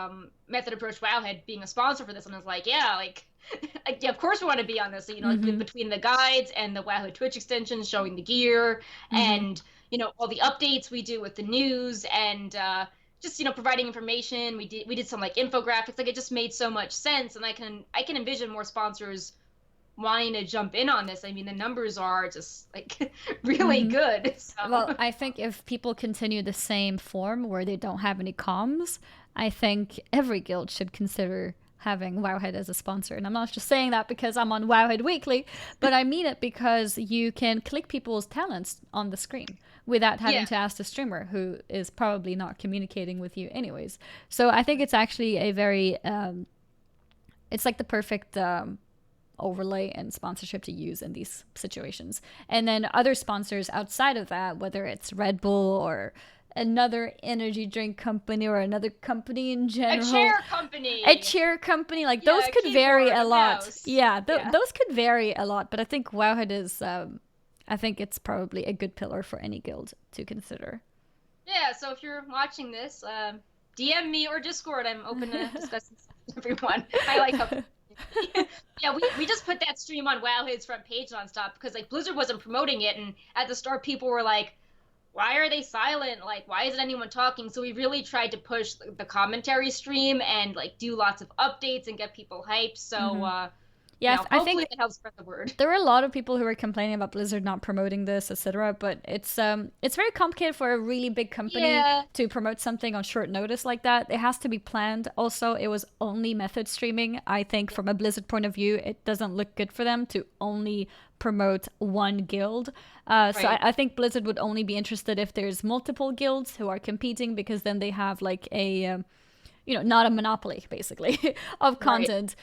Method approached Wowhead being a sponsor for this, and I was like, yeah, like, yeah, of course we want to be on this. So, Mm-hmm. like, between the guides and the Wowhead Twitch extensions showing the gear, Mm-hmm. and all the updates we do with the news, and just providing information. We did some like infographics. Like it just made so much sense, and I can envision more sponsors wanting to jump in on this. I mean, the numbers are just like really Mm-hmm. good. So. Well, I think if people continue the same form where they don't have any comms, I think every guild should consider having Wowhead as a sponsor. And I'm not just saying that because I'm on Wowhead Weekly, but I mean it because you can click people's talents on the screen without having Yeah. to ask the streamer, who is probably not communicating with you anyways. So I think it's actually a very, it's like the perfect overlay and sponsorship to use in these situations. And then other sponsors outside of that, whether it's Red Bull or another energy drink company or another company in general, A chair company. a chair company, like Yeah, those a could vary keyboard, a a lot. mouse. Yeah, Yeah. those could vary a lot, but I think Wowhead is I think it's probably a good pillar for any guild to consider. Yeah, so if you're watching this, DM me or Discord. I'm open to discussing stuff with everyone. I like how. Yeah, we just put that stream on Wowhead's front page nonstop because like Blizzard wasn't promoting it, and at the start people were like, "Why are they silent? Like, why isn't anyone talking?" So we really tried to push the commentary stream and like do lots of updates and get people hyped. So Yeah, I hopefully think that helps spread the word. there were a lot of people who were complaining about Blizzard not promoting this, etc. But it's very complicated for a really big company Yeah. to promote something on short notice like that. It has to be planned. Also, it was only method streaming. I think from a Blizzard point of view, it doesn't look good for them to only promote one guild. So Right. I think Blizzard would only be interested if there's multiple guilds who are competing, because then they have like a not a monopoly, basically, of content.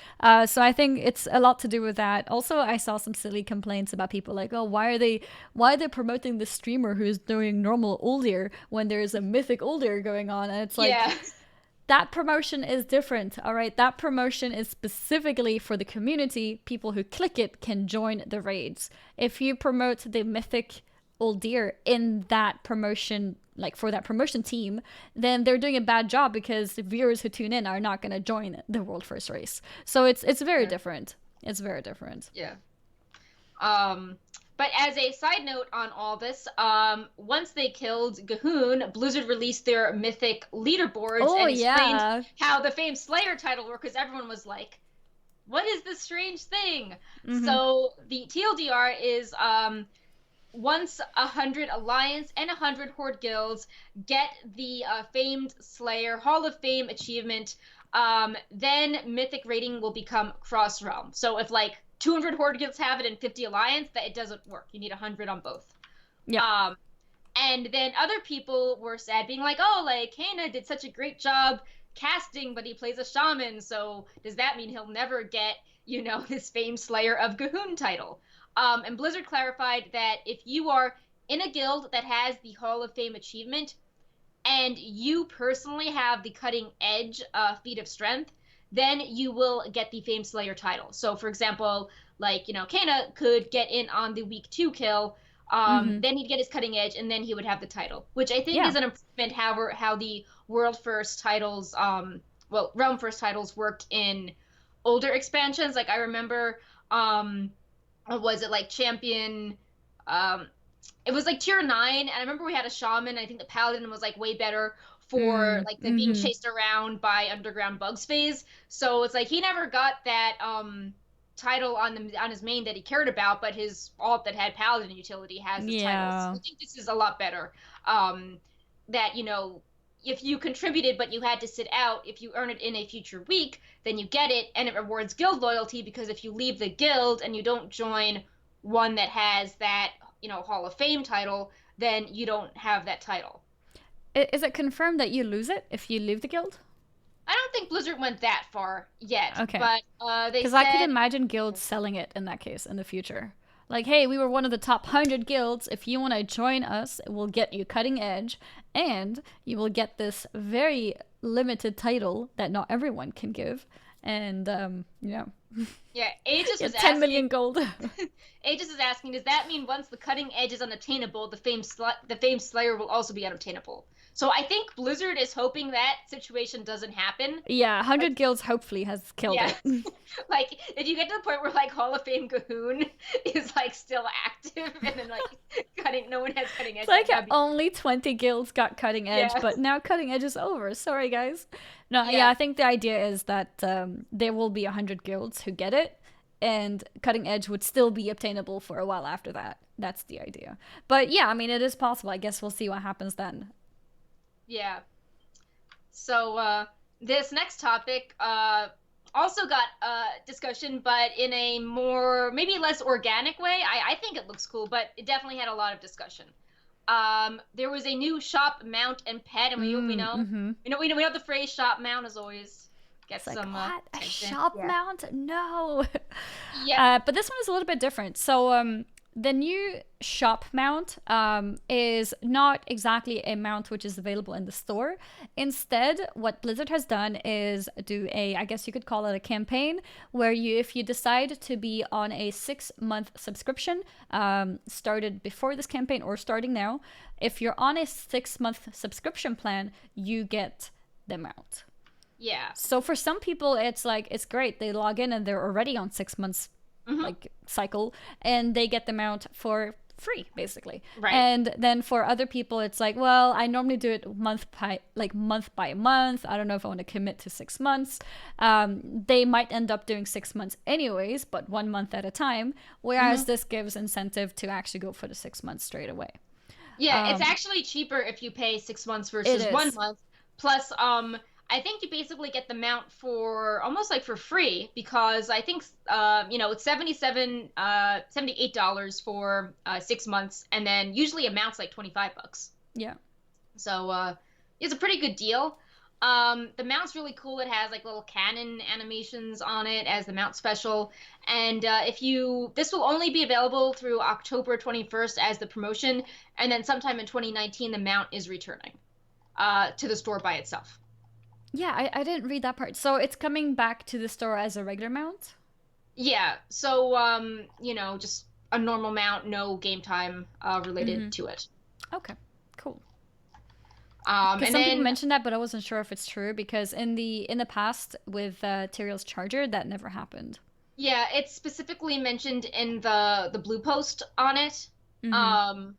So I think it's a lot to do with that. Also, I saw some silly complaints about people like, oh, why are they promoting the streamer who's doing normal Uldir when there's a mythic Uldir going on? And it's like, Yeah. that promotion is different, all right? That promotion is specifically for the community. People who click it can join the raids. If you promote the mythic Uldir in that promotion, like for that promotion team, then they're doing a bad job because the viewers who tune in are not going to join the world first race. So it's very different. It's very different. Yeah. But as a side note on all this, once they killed Ghuun, Blizzard released their Mythic Leaderboards Oh and explained yeah. how the famed Slayer title worked, because everyone was like, what is this strange thing? Mm-hmm. So the TLDR is once 100 Alliance and 100 Horde guilds get the famed Slayer Hall of Fame achievement, then Mythic rating will become cross-realm. So if like 200 Horde guilds have it and 50 Alliance, that it doesn't work. You need 100 on both. Yeah. And then other people were sad, being like, oh, like, Hannah did such a great job casting, but he plays a shaman, so does that mean he'll never get, this famed Slayer of Ghuun title? And Blizzard clarified that if you are in a guild that has the Hall of Fame achievement, and you personally have the cutting edge feat of strength, then you will get the famed Slayer title. So, for example, like, Kana could get in on the week 2 kill, then he'd get his cutting edge, and then he would have the title, which I think is an improvement how the world first titles, realm first titles worked in older expansions. Like I remember, was it like champion? It was like tier 9, and I remember we had a shaman. I think the paladin was like way better for like the being chased around by underground bugs phase. So it's like he never got that title on his main that he cared about, but his alt that had paladin utility has the title. So I think this is a lot better. That if you contributed but you had to sit out, if you earn it in a future week, then you get it, and it rewards guild loyalty, because if you leave the guild and you don't join one that has that Hall of Fame title, then you don't have that title. Is it confirmed that you lose it if you leave the guild? I don't think Blizzard went that far yet. Okay. But they because I could imagine guilds selling it in that case in the future. Like, hey, we were one of the top 100 guilds. If you want to join us, we'll get you cutting edge, and you will get this very limited title that not everyone can give. And Yeah, Aegis was 10 million gold. Aegis is asking, does that mean once the cutting edge is unattainable, the famed Slayer will also be unattainable? So I think Blizzard is hoping that situation doesn't happen. Yeah, 100 guilds hopefully has killed it. Like, if you get to the point where like Hall of Fame Ghuun is like still active, and then like no one has cutting edge. It's like only 20 guilds got cutting edge, but now cutting edge is over. Sorry, guys. No, I think the idea is that there will be 100 guilds who get it, and cutting edge would still be obtainable for a while after that. That's the idea. But yeah, I mean, it is possible. I guess we'll see what happens then. Yeah. So this next topic also got discussion, but in a more, maybe less organic way. I think it looks cool, but it definitely had a lot of discussion. There was a new shop mount and pet, and we know the phrase shop mount is always gets like, some what? A shop mount? No. Yeah. But this one is a little bit different. So the new shop mount is not exactly a mount which is available in the store. Instead, what Blizzard has done is do I guess you could call it a campaign, where if you decide to be on a 6-month subscription, started before this campaign or starting now, if you're on a 6-month subscription plan, you get the mount. Yeah. So for some people, it's like, it's great. They log in and they're already on 6 months cycle, and they get the mount for free, basically. Right. And then for other people, it's like, well, I normally do it month by month. I don't know if I want to commit to 6 months. They might end up doing 6 months anyways, but 1 month at a time. Whereas this gives incentive to actually go for the 6 months straight away. Yeah, it's actually cheaper if you pay 6 months versus 1 month. Plus, I think you basically get the mount for almost like for free, because I think it's $78 for 6 months, and then usually a mount's like $25. Yeah. So it's a pretty good deal. The mount's really cool. It has like little cannon animations on it as the mount special, and this will only be available through October 21st as the promotion, and then sometime in 2019 the mount is returning to the store by itself. Yeah, I didn't read that part. So it's coming back to the store as a regular mount? Yeah, so, just a normal mount, no game time related to it. Okay, cool. And some people mentioned that, but I wasn't sure if it's true, because in the past with Tyrael's Charger, that never happened. Yeah, it's specifically mentioned in the blue post on it. Mm-hmm. Um,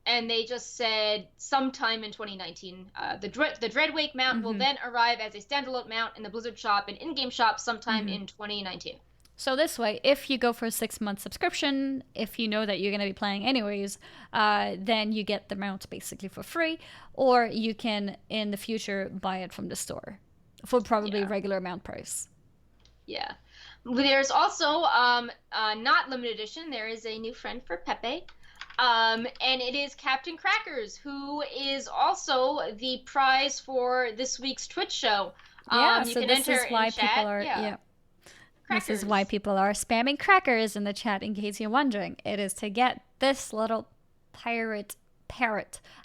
and they just said sometime in 2019. The Dreadwake mount will Mm-hmm. then arrive as a standalone mount in the Blizzard shop and in-game shop sometime Mm-hmm. in 2019. So this way, if you go for a 6-month subscription, if you know that you're going to be playing anyways, then you get the mount basically for free, or you can in the future buy it from the store for probably Yeah, regular mount price. yeah. There's also not limited edition. There is a new friend for Pepe. And it is Captain Crackers, who is also the prize for this week's Twitch show. Yeah, You so can this enter is in why people chat. are Yeah, yeah. This is why crackers. people are spamming crackers in the chat in case you're wondering. It is to get this little parrot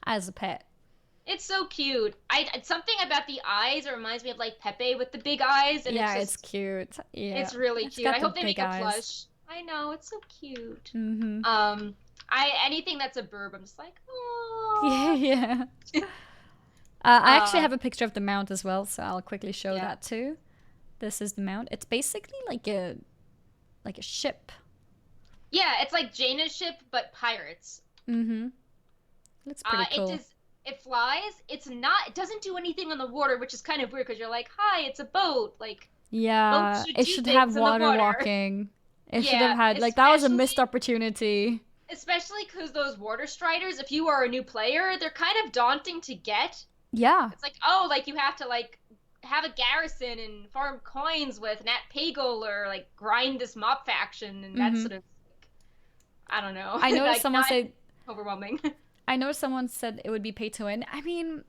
as a pet. It's so cute. Something about the eyes. It reminds me of like Pepe with the big eyes, and Yeah, it's cute. Yeah. it's really It's cute. got I the hope they big make a eyes. plush. I know it's so cute. Mm-hmm. I anything that's a burb, I'm just like, Yeah, oh. yeah. I actually Uh, have a picture of the mount as well, so I'll quickly show yeah, that too. This is the mount. It's basically like a ship. yeah. It's like Jaina's ship, but pirates. Mm-hmm. Looks pretty It cool. does. It flies. It's not. It doesn't do anything on the water, which is kind of weird because you're like, hi, it's a boat. Like boats Yeah, should it do should have things in the water water. walking. It should have Yeah, had like that was a missed opportunity. especially because those water striders, if you are a new player, they're kind of daunting to get. Yeah. It's like, oh, like you have to like have a garrison and farm coins with Nat Pagel or like grind this mob faction and that Mm-hmm. sort of I don't know. I noticed Like someone not say overwhelming. I know someone said it would be pay to win. I mean,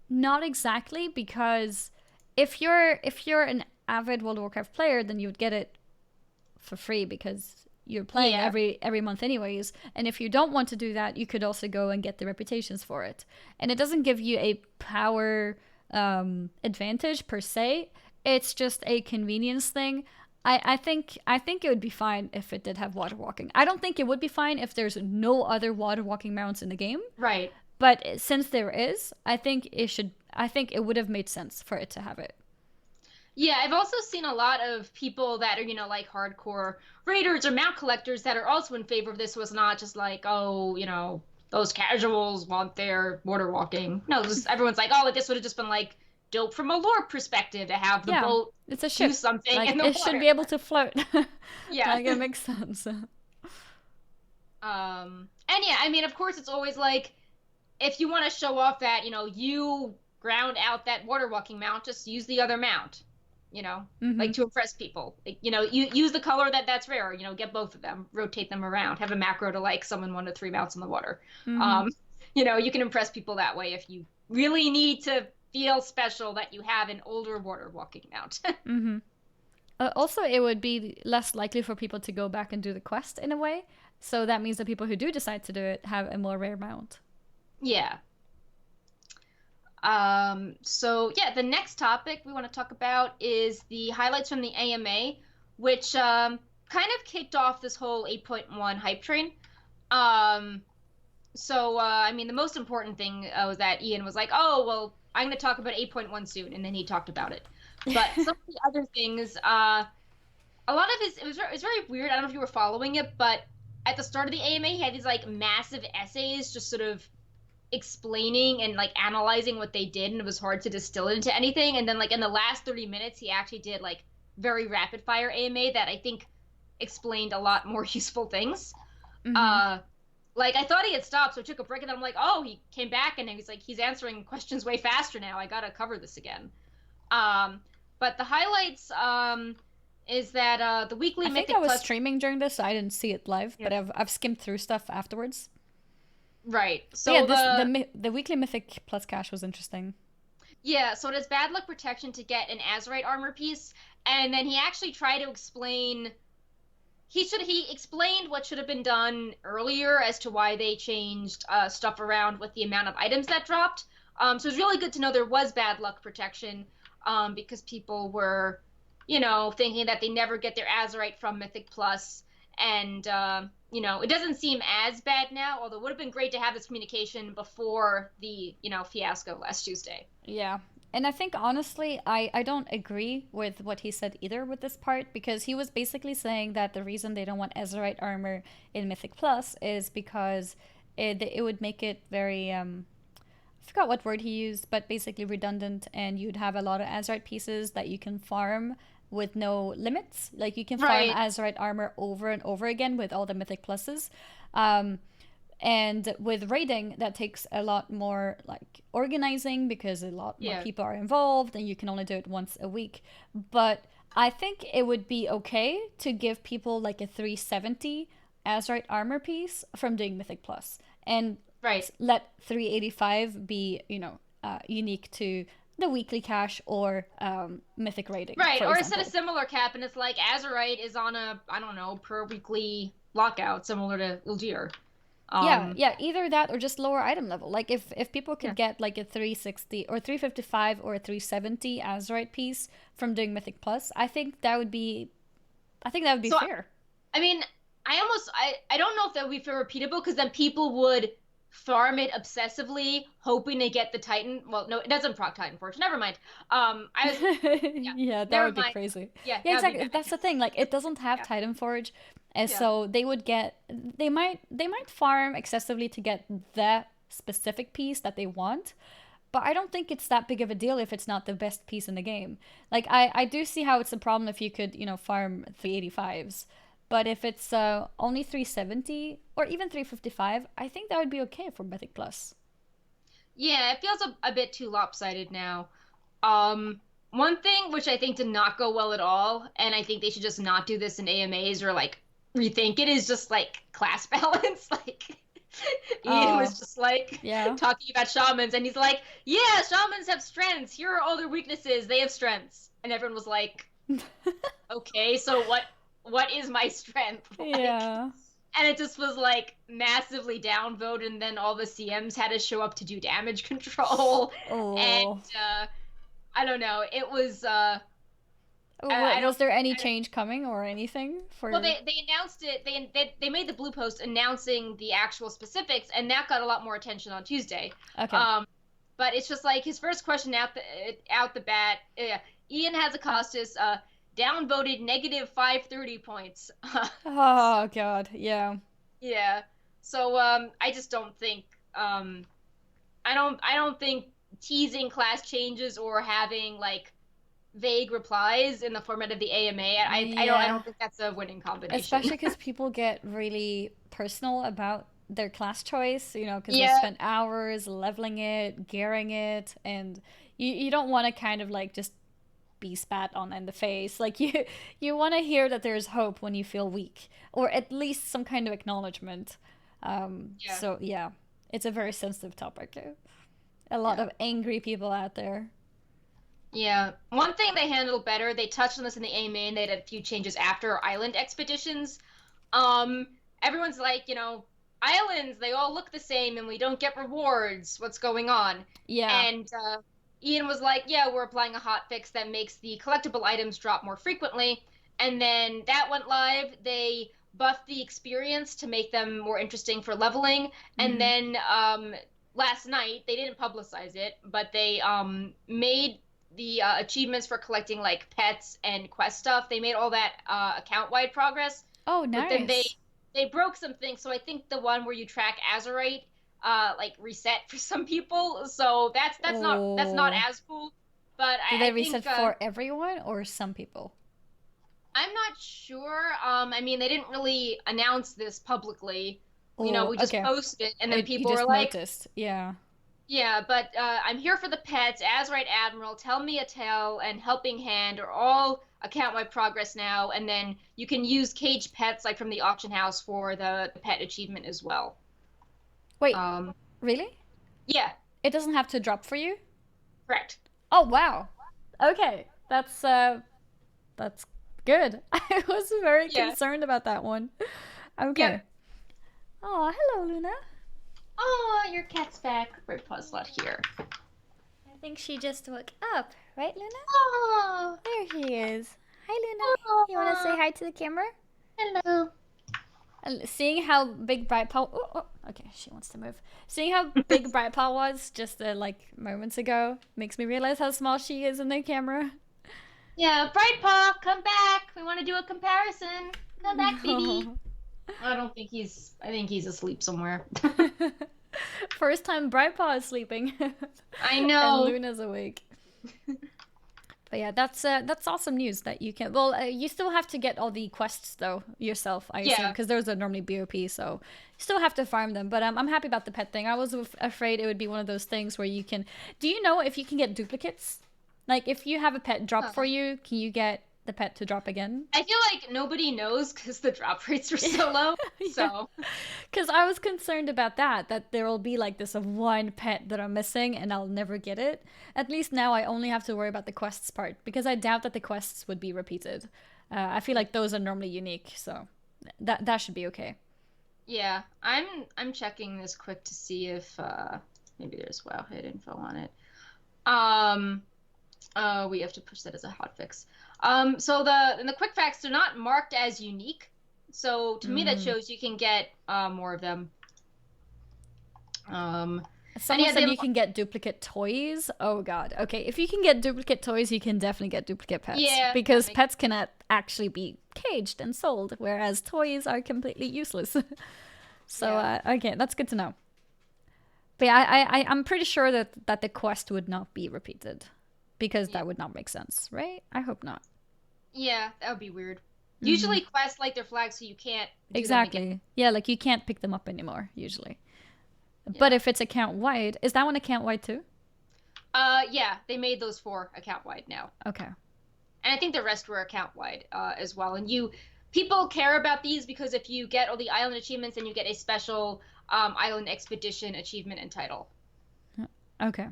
not exactly because if you're an avid World of Warcraft player, then you would get it for free because you're playing Yeah. every month anyways. And if you don't want to do that, you could also go and get the reputations for it. And it doesn't give you a power advantage per se. It's just a convenience thing. I think it would be fine if it did have water walking. I don't think it would be fine if there's no other water walking mounts in the game. Right. But since there is, I think it should. I think it would have made sense for it to have it. Yeah, I've also seen a lot of people that are, like hardcore raiders or mount collectors that are also in favor of this. Was not just like, oh, those casuals want their border walking. No, everyone's like, oh, like this would have just been like dope from a lore perspective to have the Yeah, boat it's a do ship. something Like in the it water. should be able to float. Yeah. Like it makes sense. And yeah, I mean, of course, it's always like if you want to show off that, you ground out that water walking mount, just use the other mount. Mm-hmm. Like to impress people. Like, you use the color that's rare. Get both of them, rotate them around, have a macro to like summon 1 to 3 mounts in the water. Mm-hmm. You can impress people that way if you really need to feel special that you have an older water walking mount. Mm-hmm. Also, it would be less likely for people to go back and do the quest in a way. So that means that people who do decide to do it have a more rare mount. Yeah. So yeah, the next topic we want to talk about is the highlights from the AMA, which kind of kicked off this whole 8.1 hype train. I mean, the most important thing was that Ian was like, oh, well, I'm going to talk about 8.1 soon, and then he talked about it. But some of the other things, a lot of it was very weird. I don't know if you were following it, but at the start of the AMA, he had these like massive essays just sort of explaining and like analyzing what they did, and it was hard to distill it into anything. And then like in the last 30 minutes, he actually did like very rapid fire AMA that I think explained a lot more useful things. Mm-hmm. Like I thought he had stopped, so I took a break, and then I'm like, oh, he came back, and he was like, he's answering questions way faster now. I gotta cover this again. But the highlights is that the weekly I think Mythic I was Plus. streaming during this, so I didn't see it live, Yeah. but I've skimmed through stuff afterwards. Right. But So yeah, the weekly Mythic Plus cache was interesting. yeah, so it has bad luck protection to get an Azerite armor piece, and then he actually tried to explain. He explained what should have been done earlier as to why they changed stuff around with the amount of items that dropped. So it's really good to know there was bad luck protection, because people were, thinking that they never get their Azerite from Mythic Plus, and it doesn't seem as bad now. Although it would have been great to have this communication before the fiasco last Tuesday. Yeah, And I think honestly, I don't agree with what he said either with this part, because he was basically saying that the reason they don't want Azerite armor in Mythic Plus is because it would make it very I forgot what word he used, but basically redundant, and you'd have a lot of Azerite pieces that you can farm with no limits. Like you can farm Right. Azerite armor over and over again with all the Mythic Pluses. Um, and with raiding, that takes a lot more like organizing because a lot more Yeah. people are involved and you can only do it once a week. But I think it would be okay to give people like a 370 Azerite armor piece from doing Mythic Plus and Right. let 385 be, unique to the weekly cache or Mythic raiding, Right. for Or example. set a similar cap, and it's like Azerite is on a, I don't know, per weekly lockout, similar to Ildir. Yeah, either that or just lower item level. Like if people could Yeah. get like a 360 or 355 or a 370 Azerite piece from doing Mythic Plus, I think that would be So fair. I mean, I don't know if that would be fair repeatable, because then people would farm it obsessively, hoping to get the Titan. Well, no, it doesn't proc Titan Forge. Never mind. I was Yeah, Yeah, that never would be mind. crazy. Yeah, Yeah, that would be exactly. bad. That's the thing. Like it doesn't have Yeah, Titan Forge, and yeah. so they might farm excessively to get the specific piece that they want. But I don't think it's that big of a deal if it's not the best piece in the game. Like I do see how it's a problem if you could, farm 385s. But if it's only 370 or even 355, I think that would be okay for Mythic Plus. Yeah, it feels a bit too lopsided now. One thing which I think did not go well at all, and I think they should just not do this in AMAs or like rethink it, is just like class balance. Like Ian Oh, was just like yeah. talking about shamans, and he's like, "Yeah, shamans have strengths. Here are all their weaknesses. They have strengths." And everyone was like, "Okay, so what is my strength?" Like, Yeah. and it just was like massively downvoted, and then all the CMs had to show up to do damage control, and Oh. I don't know. It was I Was don't. there any change coming or anything Well, for? they announced it. They made the blue post announcing the actual specifics, and that got a lot more attention on Tuesday. Okay. Um, but it's just like his first question out the bat. Ian Hazakostas downvoted negative 530 points. Oh God. Yeah. Yeah. So I just don't think I don't think teasing class changes or having like vague replies in the format of the AMA. I Yeah. don't think that's a winning combination. Especially because people get really personal about their class choice, because they Yeah, spend hours leveling it, gearing it, and you don't want to kind of like just be spat on in the face. Like you want to hear that there's hope when you feel weak, or at least some kind of acknowledgement. yeah, So yeah, it's a very sensitive topic. A lot yeah. of angry people out there. Yeah. One thing they handled better, they touched on this in the AMA, and they had a few changes after island expeditions. Um, Everyone's like, islands, they all look the same and we don't get rewards. What's going on? Yeah. And Ian was like, yeah, we're applying a hotfix that makes the collectible items drop more frequently. And then that went live. They buffed the experience to make them more interesting for leveling. And Mm-hmm. then last night, they didn't publicize it, but they made the achievements for collecting like pets and quest stuff. They made all that account-wide progress, Oh, but then they nice. they broke some things. So I think the one where you track Azerite like reset for some people. So that's not Oh. as cool. But Did I they think reset for everyone or some people? I'm not sure. I mean, they didn't really announce this publicly. Oh, We just okay. posted it, and then You people were just like, noticed. Yeah. yeah, but I'm here for the pets. Azerite Admiral, Tell Me a Tale, and Helping Hand are all account-wide progress now, and then you can use caged pets like from the auction house for the pet achievement as well. Wait, Um, really? yeah, It doesn't have to drop for you? correct. Oh, wow. Okay. That's good. I was very Yeah, concerned about that one. yep. Okay. Oh, hello, Luna. Oh, your cat's back. Red Paw's not here. I think she just woke up, right, Luna? Oh, There she is. Hi, Luna. You want to say oh, hi to the camera? hello. Seeing how big Brightpaw. Okay, she wants to move. Seeing how big Brightpaw was just like moments ago makes me realize how small she is in the camera. Yeah, Brightpaw, come back. We want to do a comparison. Come back, baby. I don't think he's. I think he's asleep somewhere. First time Brightpaw is sleeping. I know. And Luna's awake. But yeah, that's awesome news that you can. Well, you still have to get all the quests though yourself, I assume, because those are normally BOP, so you still have to farm them. But I'm happy about the pet thing. I was afraid it would be one of those things where you can. Do you know if you can get duplicates? Like if you have a pet drop for you, can you get the pet to drop again? I feel like nobody knows because the drop rates are so low. Yeah. So, because I was concerned about that there will be like this one pet that I'm missing and I'll never get it. At least now I only have to worry about the quests part because I doubt that the quests would be repeated. I feel like those are normally unique, so that should be okay. Yeah, I'm checking this quick to see if maybe there's Wowhead info on it. We have to push that as a hotfix. So the quick facts, they're not marked as unique. So to me, that shows you can get more of them. Someone said you can get duplicate toys. Oh god. Okay, if you can get duplicate toys, you can definitely get duplicate pets. Yeah. Because pets cannot actually be caged and sold, whereas toys are completely useless. So okay, that's good to know. But yeah, I'm pretty sure that the quest would not be repeated. Because that would not make sense, right? I hope not. Yeah, that would be weird. Usually quests like they're flagged so you can't do exactly. them again. Yeah, like you can't pick them up anymore, usually. Yeah. But if it's account-wide, is that one account-wide too? Yeah, they made those 4 account-wide now. Okay. And I think the rest were account-wide as well. And people care about these because if you get all the island achievements, then you get a special island expedition achievement and title. Okay.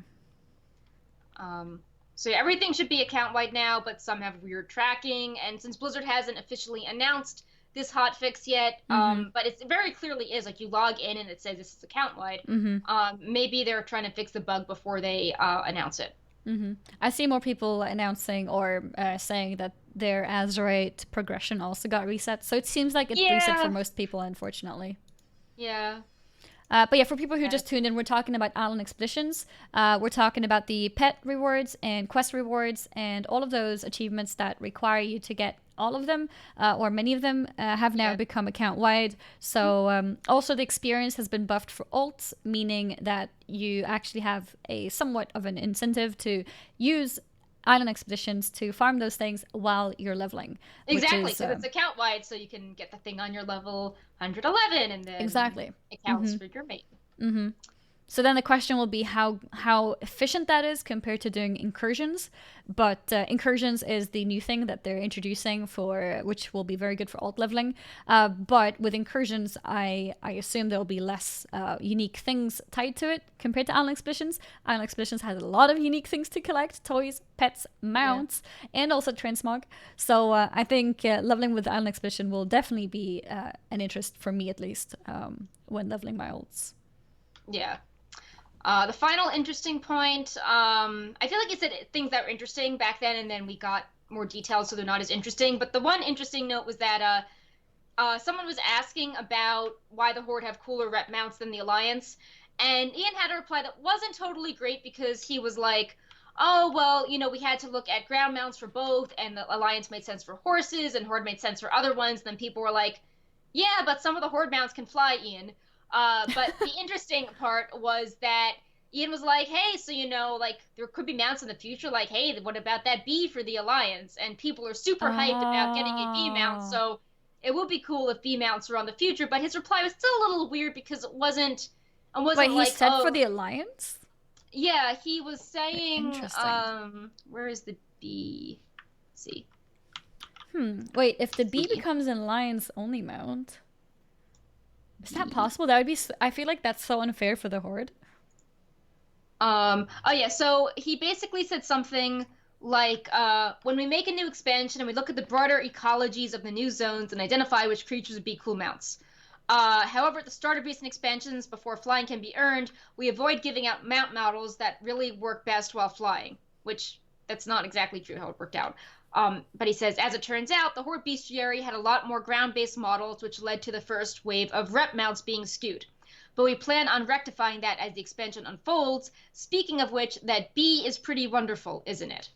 So everything should be account-wide now, but some have weird tracking. And since Blizzard hasn't officially announced this hotfix yet, but it very clearly is, like you log in and it says this is account-wide, maybe they're trying to fix the bug before they announce it. I see more people announcing or saying that their Azeroth progression also got reset. So it seems like it's reset for most people, unfortunately. Yeah. But yeah, for people who just tuned in, we're talking about island expeditions. We're talking about the pet rewards and quest rewards and all of those achievements that require you to get all of them, or many of them, have now become account-wide. So also the experience has been buffed for alts, meaning that you actually have a somewhat of an incentive to use island expeditions to farm those things while you're leveling. Exactly, because it's account-wide, so you can get the thing on your level 111, and then it counts for your mate. So then the question will be how efficient that is compared to doing incursions. But incursions is the new thing that they're introducing which will be very good for alt leveling. But with incursions, I assume there'll be less unique things tied to it compared to island expeditions. Island expeditions has a lot of unique things to collect: toys, pets, mounts, and also transmog. So I think leveling with the island expedition will definitely be an interest for me, at least, when leveling my alts. Yeah. The final interesting point, I feel like it said things that were interesting back then, and then we got more details, so they're not as interesting. But the one interesting note was that someone was asking about why the Horde have cooler rep mounts than the Alliance, and Ian had a reply that wasn't totally great because he was like, oh, well, we had to look at ground mounts for both, and the Alliance made sense for horses, and Horde made sense for other ones. Then people were like, yeah, but some of the Horde mounts can fly, Ian. But the interesting part was that Ian was like, hey, so, like, there could be mounts in the future. Like, hey, what about that bee for the Alliance? And people are super hyped about getting a bee mount. So it would be cool if bee mounts were on the future. But his reply was still a little weird because it wasn't Wait, he said for the Alliance? Yeah, he was saying, interesting. Where is the bee? Let's see. Wait, if the bee becomes an Alliance only mount... Is that possible? That would be... I feel like that's so unfair for the Horde. Oh yeah, so he basically said something like, when we make a new expansion and we look at the broader ecologies of the new zones and identify which creatures would be cool mounts. However, at the start of recent expansions, before flying can be earned, we avoid giving out mount models that really work best while flying, which that's not exactly true how it worked out. But he says, as it turns out, the Horde Bestiary had a lot more ground-based models, which led to the first wave of rep mounts being skewed. But we plan on rectifying that as the expansion unfolds. Speaking of which, that B is pretty wonderful, isn't it?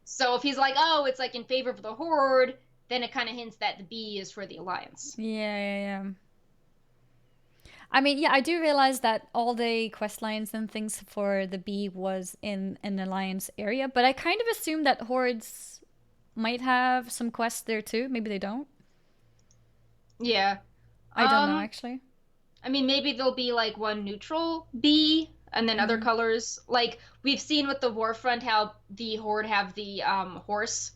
So if he's like, oh, it's like in favor of the Horde, then it kind of hints that the B is for the Alliance. Yeah. I mean, yeah, I do realize that all the quest lines and things for the B was in an Alliance area, but I kind of assumed that Hordes might have some quests there too. Maybe they don't. Yeah. I don't know, actually. I mean, maybe there'll be like one neutral B and then other colors. Like we've seen with the Warfront how the Horde have the horse.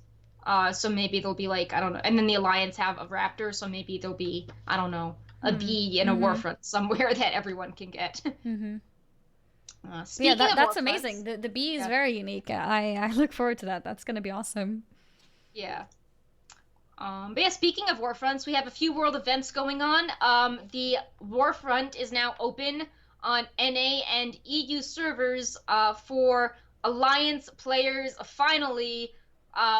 So maybe there'll be like, I don't know. And then the Alliance have a raptor, so maybe there'll be, I don't know, a bee in a Warfront somewhere that everyone can get. Yeah, that's amazing. The bee is very unique. I look forward to that. That's going to be awesome. Yeah. But yeah, speaking of Warfronts, we have a few world events going on. The Warfront is now open on NA and EU servers for Alliance players. Finally,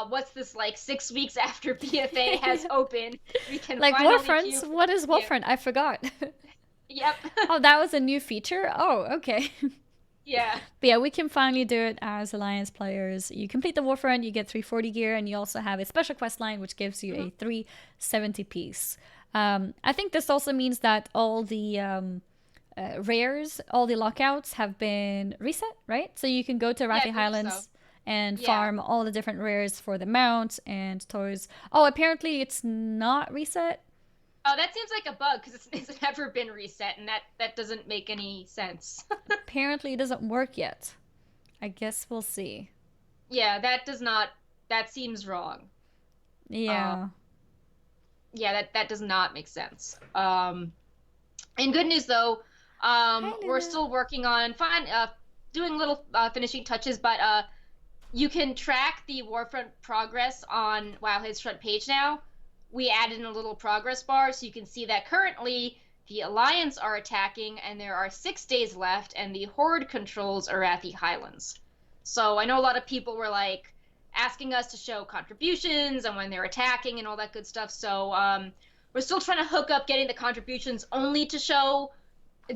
what's this, like 6 weeks after BFA has opened, we can like finally Warfronts? What is Warfront? I forgot. Yep. Oh, that was a new feature? Oh, okay. Yeah. But yeah, we can finally do it as Alliance players. You complete the Warfront, you get 340 gear, and you also have a special quest line which gives you a 370 piece. I think this also means that all the rares, all the lockouts have been reset, right? So you can go to Rathi Highlands and farm all the different rares for the mounts and toys. Oh, apparently it's not reset. Oh, that seems like a bug because it's never been reset, and that doesn't make any sense. Apparently it doesn't work yet. I guess we'll see. Yeah, that seems wrong. Yeah. That does not make sense. And good news though, we're still working on doing little finishing touches, but you can track the Warfront progress on Wowhead's front page now. We added in a little progress bar so you can see that currently the Alliance are attacking and there are 6 days left and the Horde controls are at the Highlands. So I know a lot of people were like asking us to show contributions and when they're attacking and all that good stuff. So we're still trying to hook up getting the contributions only to show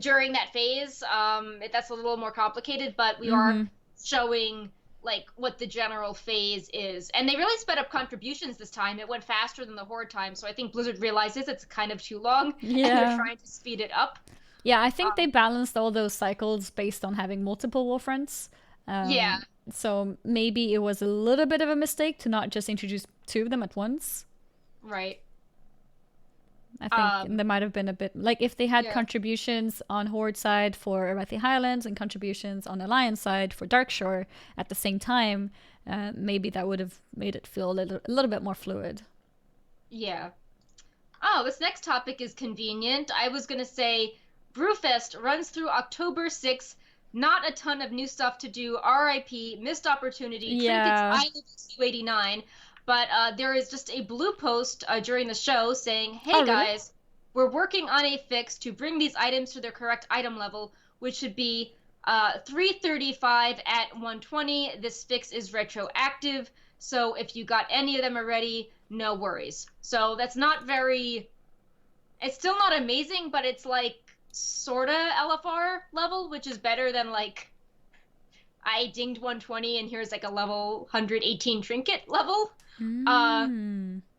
during that phase. That's a little more complicated, but we are showing like what the general phase is, and they really sped up contributions this time. It went faster than the Horde time, so I think Blizzard realizes it's kind of too long and they're trying to speed it up. Yeah, I think they balanced all those cycles based on having multiple Warfronts. So maybe it was a little bit of a mistake to not just introduce 2 of them at once. Right. I think there might have been a bit, like if they had contributions on Horde side for Arathi Highlands and contributions on Alliance side for Darkshore at the same time, maybe that would have made it feel a little bit more fluid. Yeah. Oh, this next topic is convenient. I was going to say Brewfest runs through October 6th. Not a ton of new stuff to do. RIP, missed opportunity. Trinkets I-289. But there is just a blue post during the show saying, hey guys, we're working on a fix to bring these items to their correct item level, which should be 335 at 120. This fix is retroactive, so if you got any of them already, no worries. So that's not very... It's still not amazing, but it's like sorta LFR level, which is better than like... I dinged 120 and here's like a level 118 trinket level.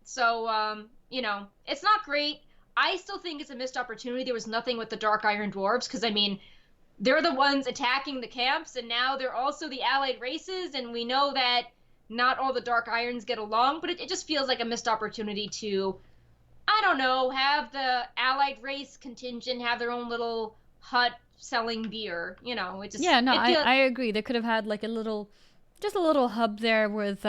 So, you know, it's not great. I still think it's a missed opportunity. There was nothing with the Dark Iron Dwarves, because, I mean, they're the ones attacking the camps, and now they're also the allied races, and we know that not all the Dark Irons get along, but it just feels like a missed opportunity to, I don't know, have the allied race contingent have their own little hut selling beer, you know. It just, I agree. They could have had, like, a little hub there with,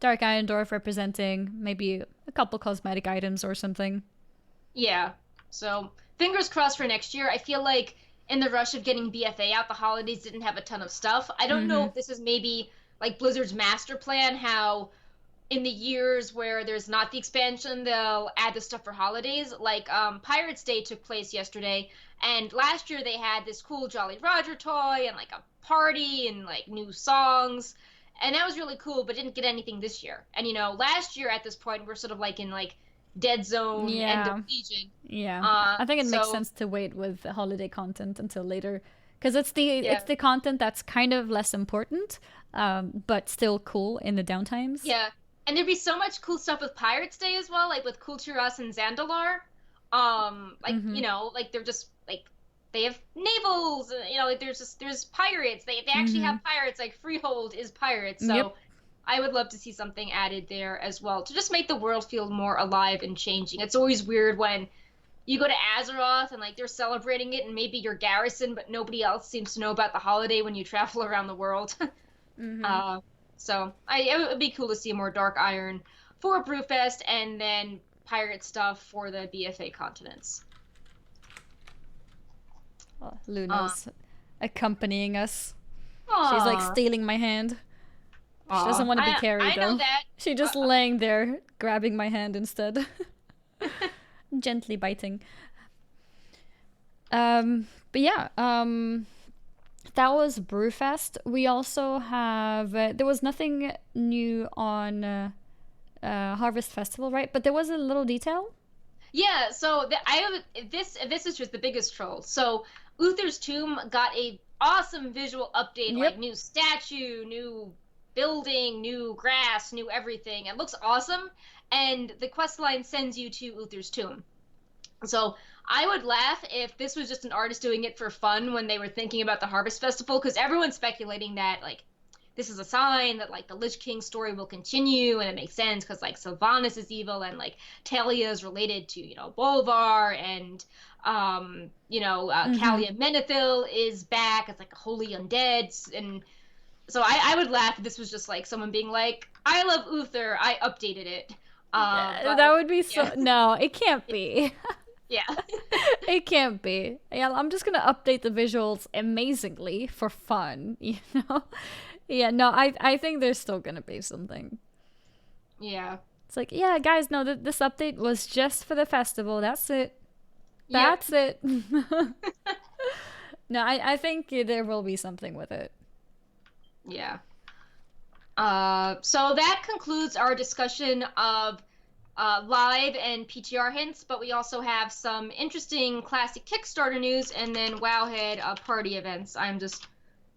Dark Iron Dwarf representing maybe a couple cosmetic items or something. Yeah. So fingers crossed for next year. I feel like in the rush of getting BFA out, the holidays didn't have a ton of stuff. I don't know if this is maybe like Blizzard's master plan, how in the years where there's not the expansion, they'll add the stuff for holidays. Like Pirates Day took place yesterday, and last year they had this cool Jolly Roger toy and like a party and like new songs. and that was really cool, but didn't get anything this year. And last year at this point we're sort of like in like dead zone end of Legion. Yeah. I think it makes sense to wait with the holiday content until later, because it's the content that's kind of less important, but still cool in the downtimes. Yeah, and there'd be so much cool stuff with Pirates Day as well, like with Kulturas and Zandalar. Like they're just like they have navals, like there's pirates. They actually have pirates, like Freehold is pirates. So I would love to see something added there as well to just make the world feel more alive and changing. It's always weird when you go to Azeroth and like they're celebrating it and maybe you're garrison, but nobody else seems to know about the holiday when you travel around the world. So it would be cool to see more Dark Iron for Brewfest and then pirate stuff for the BFA continents. Oh, Luna's accompanying us. She's like stealing my hand. She doesn't want to be carried, though. I know that. She's just laying there, grabbing my hand instead. Gently biting. But yeah, that was Brewfest. We also have... there was nothing new on Harvest Festival, right? But there was a little detail. Yeah, so this is just the biggest troll. So Uther's Tomb got a awesome visual update, like new statue, new building, new grass, new everything. It looks awesome, and the quest line sends you to Uther's Tomb. So I would laugh if this was just an artist doing it for fun when they were thinking about the Harvest Festival, because everyone's speculating that like this is a sign that like the Lich King story will continue, and it makes sense because like Sylvanas is evil and like Talia is related to Bolvar, and Kalia Menethil is back as like a holy undead, and so I would laugh if this was just like someone being like, I love Uther, I updated it. That would be so... No, it can't be. Yeah. It can't be. Yeah, I'm just gonna update the visuals amazingly for fun, Yeah, no, I think there's still gonna be something. Yeah. It's like, yeah, guys, no, this update was just for the festival. That's it. That's it. No, I think there will be something with it. Yeah. So that concludes our discussion of live and PTR hints, but we also have some interesting classic Kickstarter news and then Wowhead party events. I'm just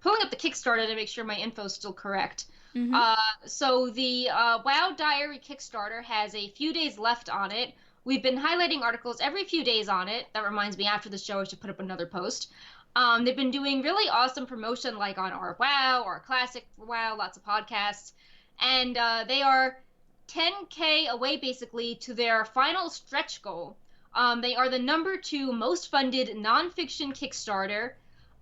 pulling up the Kickstarter to make sure my info is still correct. So the WoW Diary Kickstarter has a few days left on it. We've been highlighting articles every few days on it. That reminds me, after the show, I should put up another post. They've been doing really awesome promotion, like on our WoW or Classic WoW, lots of podcasts. And they are 10K away, basically, to their final stretch goal. They are the #2 most funded nonfiction Kickstarter.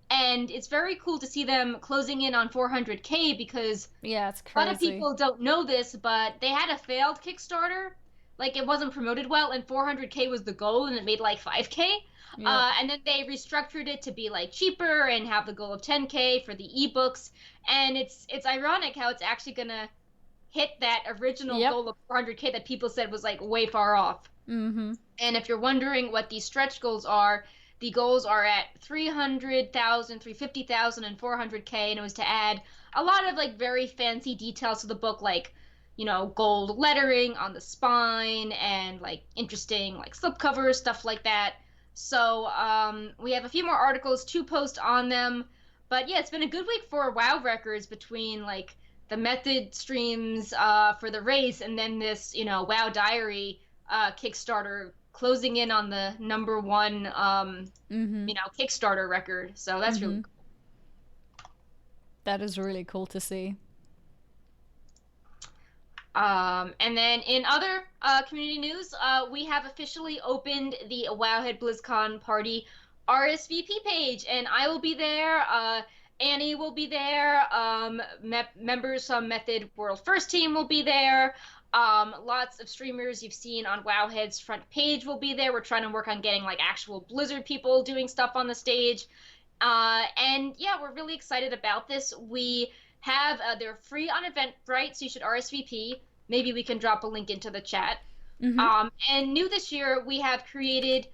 And it's very cool to see them closing in on 400K because it's crazy. A lot of people don't know this, but they had a failed Kickstarter. Like, it wasn't promoted well, and 400K was the goal, and it made like 5K. And then they restructured it to be like cheaper and have the goal of 10K for the ebooks. And it's ironic how it's actually gonna hit that original goal of 400K that people said was like way far off. And if you're wondering what these stretch goals are, the goals are at 300,000, 350,000, and 400K, and it was to add a lot of like very fancy details to the book, like gold lettering on the spine and like interesting like slipcovers, stuff like that. So we have a few more articles to post on them, but yeah, it's been a good week for WoW records between like the method streams for the race and then this WoW Diary Kickstarter closing in on the #1 Kickstarter record. So that's really cool. That is really cool to see. And then in other community news, we have officially opened the Wowhead BlizzCon Party RSVP page, and I will be there. Annie will be there. Members from Method World First Team will be there. Lots of streamers you've seen on Wowhead's front page will be there. We're trying to work on getting like actual Blizzard people doing stuff on the stage. And yeah, we're really excited about this. We have they're free on Eventbrite, so you should RSVP. Maybe we can drop a link into the chat. And new this year, we have created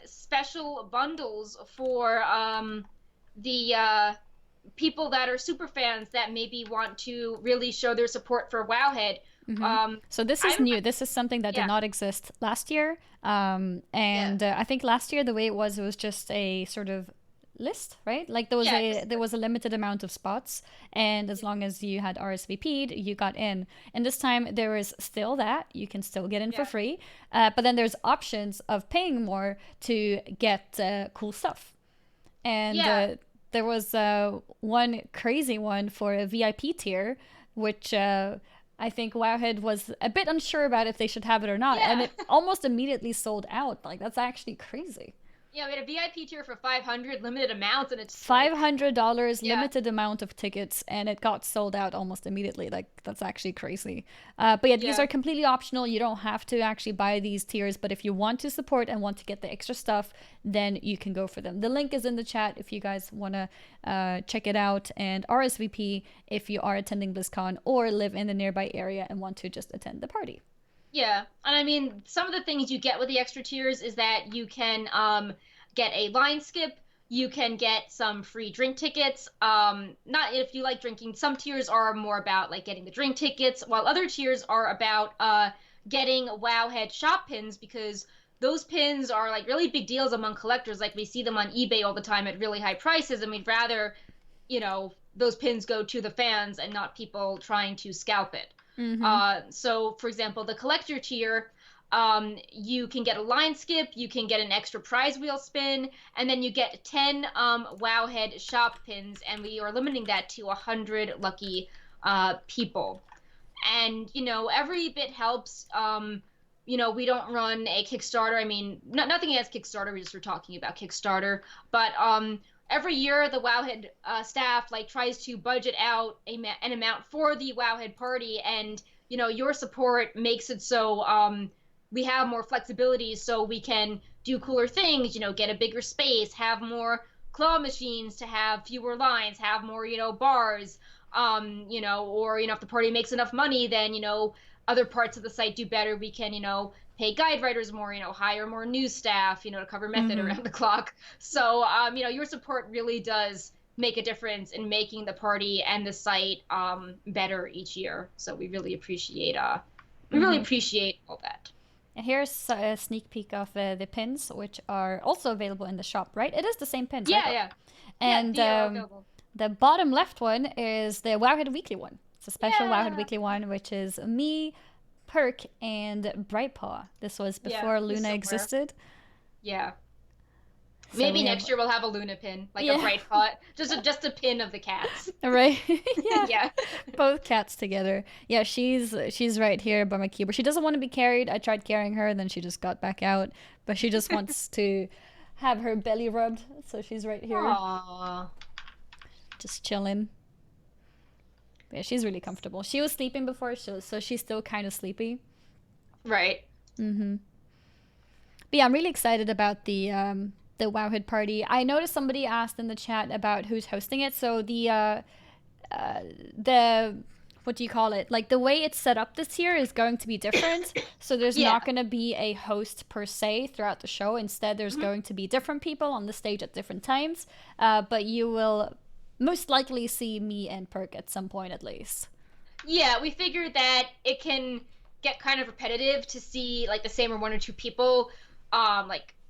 special bundles for the people that are super fans that maybe want to really show their support for Wowhead. So this is new. This is something that did not exist last year. I think last year the way it was just a sort of list, right? Like there was a limited amount of spots, and as long as you had RSVP'd, you got in. And this time there is still that you can still get in for free, but then there's options of paying more to get cool stuff. And there was one crazy one for a VIP tier, which I think Wowhead was a bit unsure about if they should have it or not, and it almost immediately sold out. Like, that's actually crazy. Yeah, we had a VIP tier for 500, limited amounts, and it's $500, limited amount of tickets, and it got sold out almost immediately. Like, that's actually crazy. But these are completely optional. You don't have to actually buy these tiers, but if you want to support and want to get the extra stuff, then you can go for them. The link is in the chat if you guys want to check it out, and RSVP if you are attending BlizzCon or live in the nearby area and want to just attend the party. Yeah, and I mean, some of the things you get with the extra tiers is that you can get a line skip, you can get some free drink tickets. Not if you like drinking. Some tiers are more about like getting the drink tickets, while other tiers are about getting Wowhead shop pins, because those pins are like really big deals among collectors. Like, we see them on eBay all the time at really high prices, and we'd rather, those pins go to the fans and not people trying to scalp it. So, for example, the collector tier, you can get a line skip, you can get an extra prize wheel spin, and then you get 10 Wowhead shop pins, and we are limiting that to 100 lucky people. And, every bit helps. We don't run a Kickstarter. I mean, nothing against Kickstarter, we just were talking about Kickstarter, but every year the Wowhead staff tries to budget out an amount for the Wowhead party, and your support makes it so we have more flexibility, so we can do cooler things, get a bigger space, have more claw machines to have fewer lines, have more bars, or if the party makes enough money, then other parts of the site do better. We can pay guide writers more, hire more news staff, to cover method around the clock. So, your support really does make a difference in making the party and the site better each year. So we really appreciate all that. And here's a sneak peek of the pins, which are also available in the shop, right? It is the same pins, right? Yeah. And the bottom left one is the Wowhead Weekly one. It's a special Wowhead Weekly one, which is me, Perk, and Brightpaw. This was before Luna existed. Yeah. So maybe next year we'll have a Luna pin, a Brightpaw, just a pin of the cats. Right. Yeah. Both cats together. Yeah, she's right here by my keyboard. She doesn't want to be carried. I tried carrying her, and then she just got back out. But she just wants to have her belly rubbed, so she's right here. Aww. Just chilling. Yeah, she's really comfortable. She was sleeping before, so she's still kind of sleepy. Right. But yeah, I'm really excited about the Wowhead party. I noticed somebody asked in the chat about who's hosting it. So the what do you call it? Like, the way it's set up this year is going to be different. So there's not going to be a host per se throughout the show. Instead, there's going to be different people on the stage at different times. But you will most likely see me and Perk at some point, at least. Yeah, we figured that it can get kind of repetitive to see the same or one or two people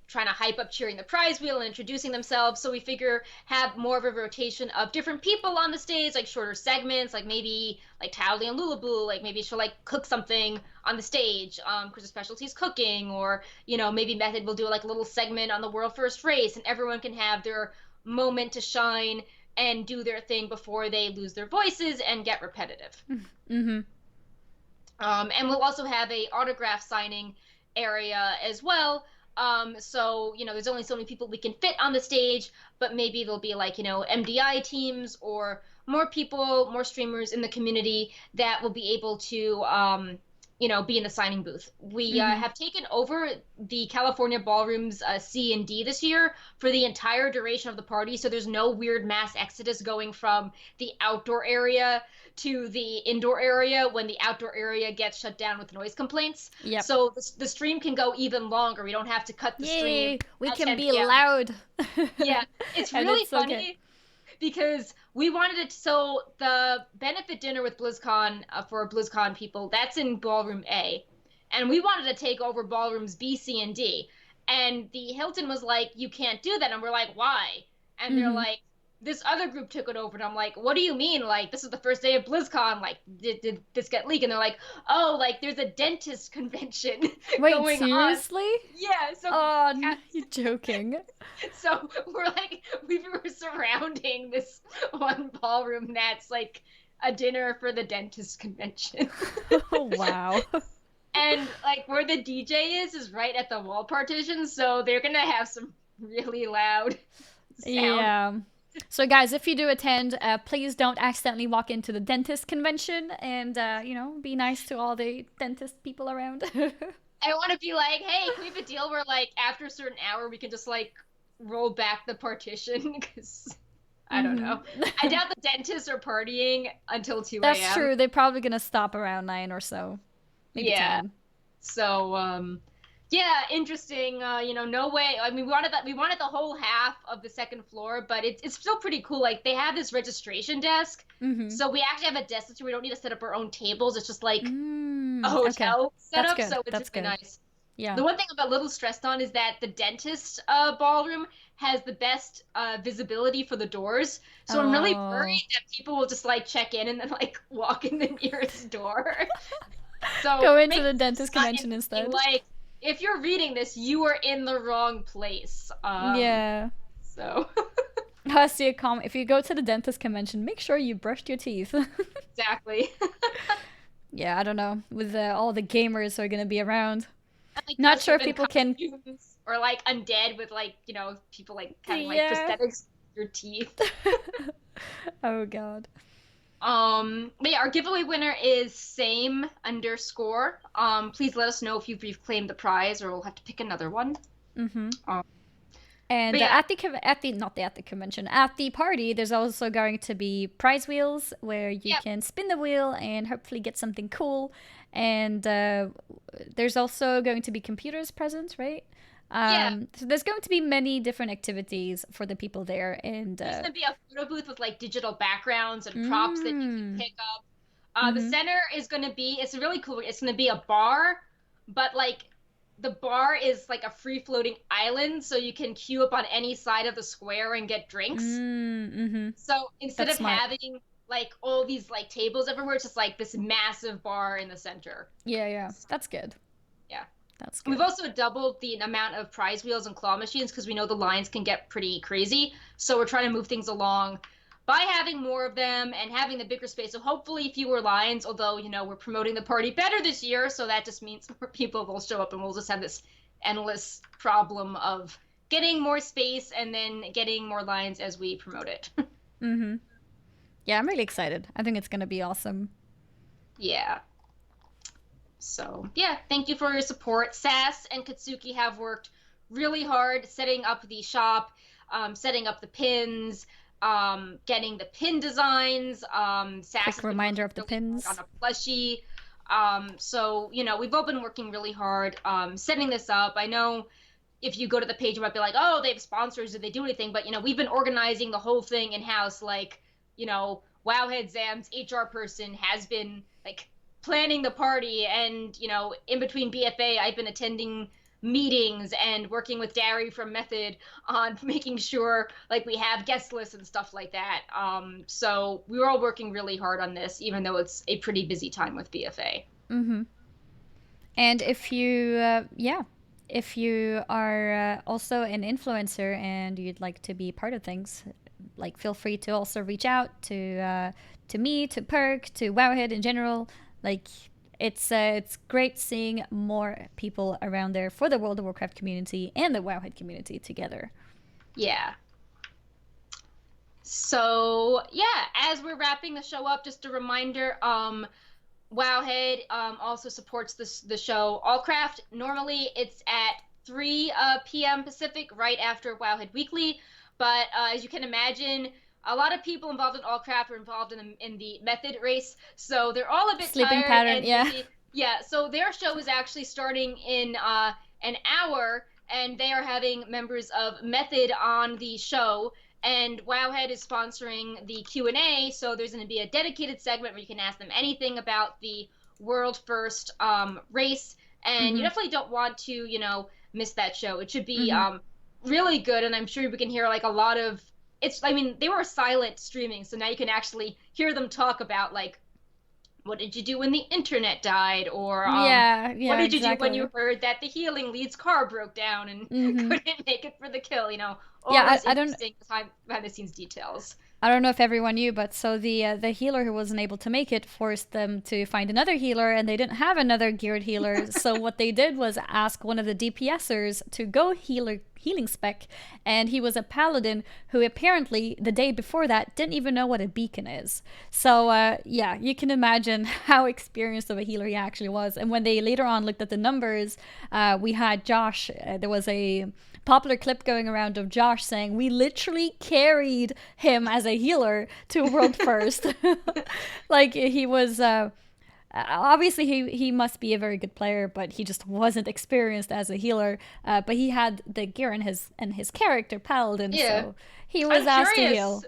trying to hype up cheering the prize wheel and introducing themselves. So we figure have more of a rotation of different people on the stage, shorter segments, maybe Towley and Lulaboo, maybe she'll cook something on the stage because her specialty is cooking, or maybe Method will do a little segment on the world first race, and everyone can have their moment to shine and do their thing before they lose their voices and get repetitive. And we'll also have a autograph signing area as well. So, there's only so many people we can fit on the stage, but maybe there'll be MDI teams or more people, more streamers in the community that will be able to, be in the signing booth. We have taken over the California Ballroom's C and D this year for the entire duration of the party, so there's no weird mass exodus going from the outdoor area to the indoor area when the outdoor area gets shut down with noise complaints. Yep. So the stream can go even longer. We don't have to cut the stream. We can be loud. Yeah, it's really funny. Okay. because we wanted it. So the benefit dinner with BlizzCon for BlizzCon people, that's in Ballroom A, and we wanted to take over ballrooms B, C, and D. And the Hilton was like, "You can't do that," and we're like, "Why?" And they're like, "This other group took it over." And I'm like, "What do you mean? Like, this is the first day of BlizzCon. Like, did this get leaked?" And they're like, "Oh, like there's a dentist convention going seriously? on." Yeah. So. Oh, you're joking. So we were surrounding this one ballroom that's like a dinner for the dentist convention. Oh, wow. And like where the DJ is right at the wall partition, so they're gonna have some really loud sound. Yeah. So guys, if you do attend, please don't accidentally walk into the dentist convention, and be nice to all the dentist people around. I want to be like, hey, can we have a deal where like after a certain hour we can just like roll back the partition? Because I don't know. I doubt the dentists are partying until 2 a.m. That's true. They're probably gonna stop around 9 or so. Maybe 10. So yeah, interesting. No way. I mean, we wanted the whole half of the second floor, but it's still pretty cool. Like they have this registration desk, so we actually have a desk so we don't need to set up our own tables. It's just like a hotel setup, so it's really nice. Yeah. The one thing I'm a little stressed on is that the dentist ballroom has the best visibility for the doors, so I'm really worried that people will just like check in and then like walk in the nearest door. So go into the dentist convention instead. Like, if you're reading this, you are in the wrong place. Yeah. So. I see a comment. If you go to the dentist convention, make sure you brushed your teeth. Exactly. Yeah, I don't know. With all the gamers who are going to be around. Like, not sure if people can. Or like undead with like, people like having like prosthetics in your teeth. Oh, God. But yeah, our giveaway winner is same_. Please let us know if you've reclaimed the prize, or we'll have to pick another one. And yeah. at the party, there's also going to be prize wheels where you can spin the wheel and hopefully get something cool. And there's also going to be computers present, right? So there's going to be many different activities for the people there, and there's gonna be a photo booth with like digital backgrounds and props that you can pick up. The center is gonna be, it's really cool. It's gonna be a bar, but like the bar is like a free floating island, so you can queue up on any side of the square and get drinks. So instead of having like all these like tables everywhere, it's just like this massive bar in the center. Yeah, that's good. Yeah. That's good. We've also doubled the amount of prize wheels and claw machines because we know the lines can get pretty crazy. So we're trying to move things along by having more of them and having the bigger space. So hopefully fewer lines, although, we're promoting the party better this year. So that just means more people will show up and we'll just have this endless problem of getting more space and then getting more lines as we promote it. Yeah, I'm really excited. I think it's going to be awesome. Yeah. So, yeah, thank you for your support. Sass and Katsuki have worked really hard setting up the shop, setting up the pins, getting the pin designs. Sass quick reminder of the pins. On a plushie. So, we've all been working really hard setting this up. I know if you go to the page, you might be like, oh, they have sponsors. Did they do anything? But, we've been organizing the whole thing in-house. Like, Wowhead Zam's HR person has been, like, planning the party, and in between BFA I've been attending meetings and working with Dari from Method on making sure like we have guest lists and stuff like that. So we were all working really hard on this, even though it's a pretty busy time with BFA. And if you are also an influencer and you'd like to be part of things, like feel free to also reach out to me, to Perk, to Wowhead in general. Like, it's great seeing more people around there for the World of Warcraft community and the Wowhead community together. Yeah. So, yeah, as we're wrapping the show up, just a reminder, Wowhead also supports the show Allcraft. Normally, it's at 3 p.m. Pacific, right after Wowhead Weekly. But as you can imagine, a lot of people involved in Allcraft are involved in the Method race, so they're all a bit sleeping tired. Pattern, and yeah. Yeah, so their show is actually starting in an hour, and they are having members of Method on the show, And Wowhead is sponsoring the Q&A, so there's going to be a dedicated segment where you can ask them anything about the world first race, and you definitely don't want to, you know, miss that show. It should be really good, and I'm sure we can hear like a lot of I mean, they were silent streaming, so now you can actually hear them talk about like, what did you do when the internet died, or what did you do when you heard that the healing lead's car broke down and couldn't make it for the kill, you know, all those interesting behind the scenes details. I don't know if everyone knew, but so the healer who wasn't able to make it forced them to find another healer, and they didn't have another geared healer. So what they did was ask one of the DPSers to go healing spec, and he was a paladin who apparently the day before that didn't even know what a beacon is. So yeah, you can imagine how experienced of a healer he actually was. And when they later on looked at the numbers, we had Josh, there was a popular clip going around of Josh saying, we literally carried him as a healer to world first. Like, he was obviously he must be a very good player, but he just wasn't experienced as a healer. But he had the gear in his character paladin, so he was asked to heal.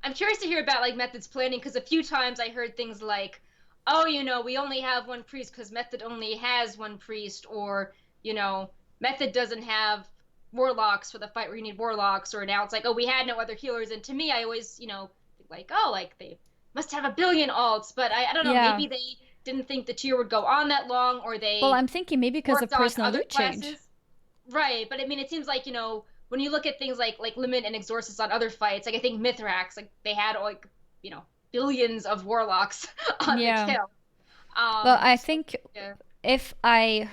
I'm curious to hear about like Method's planning, because a few times I heard things like, oh, you know, we only have one priest because Method only has one priest, or, you know, Method doesn't have warlocks for the fight where you need warlocks, or now it's like, oh, we had no other healers. And to me, I always, you know, think like, oh, like they must have a billion alts, but I don't know, maybe they didn't think the tier would go on that long, or they well, I'm thinking maybe because of personal loot change. Right, but I mean, it seems like, you know, when you look at things like Limit and Exorcist on other fights, like I think Mithrax, like they had like, you know, billions of warlocks on the kill. Well, I think if I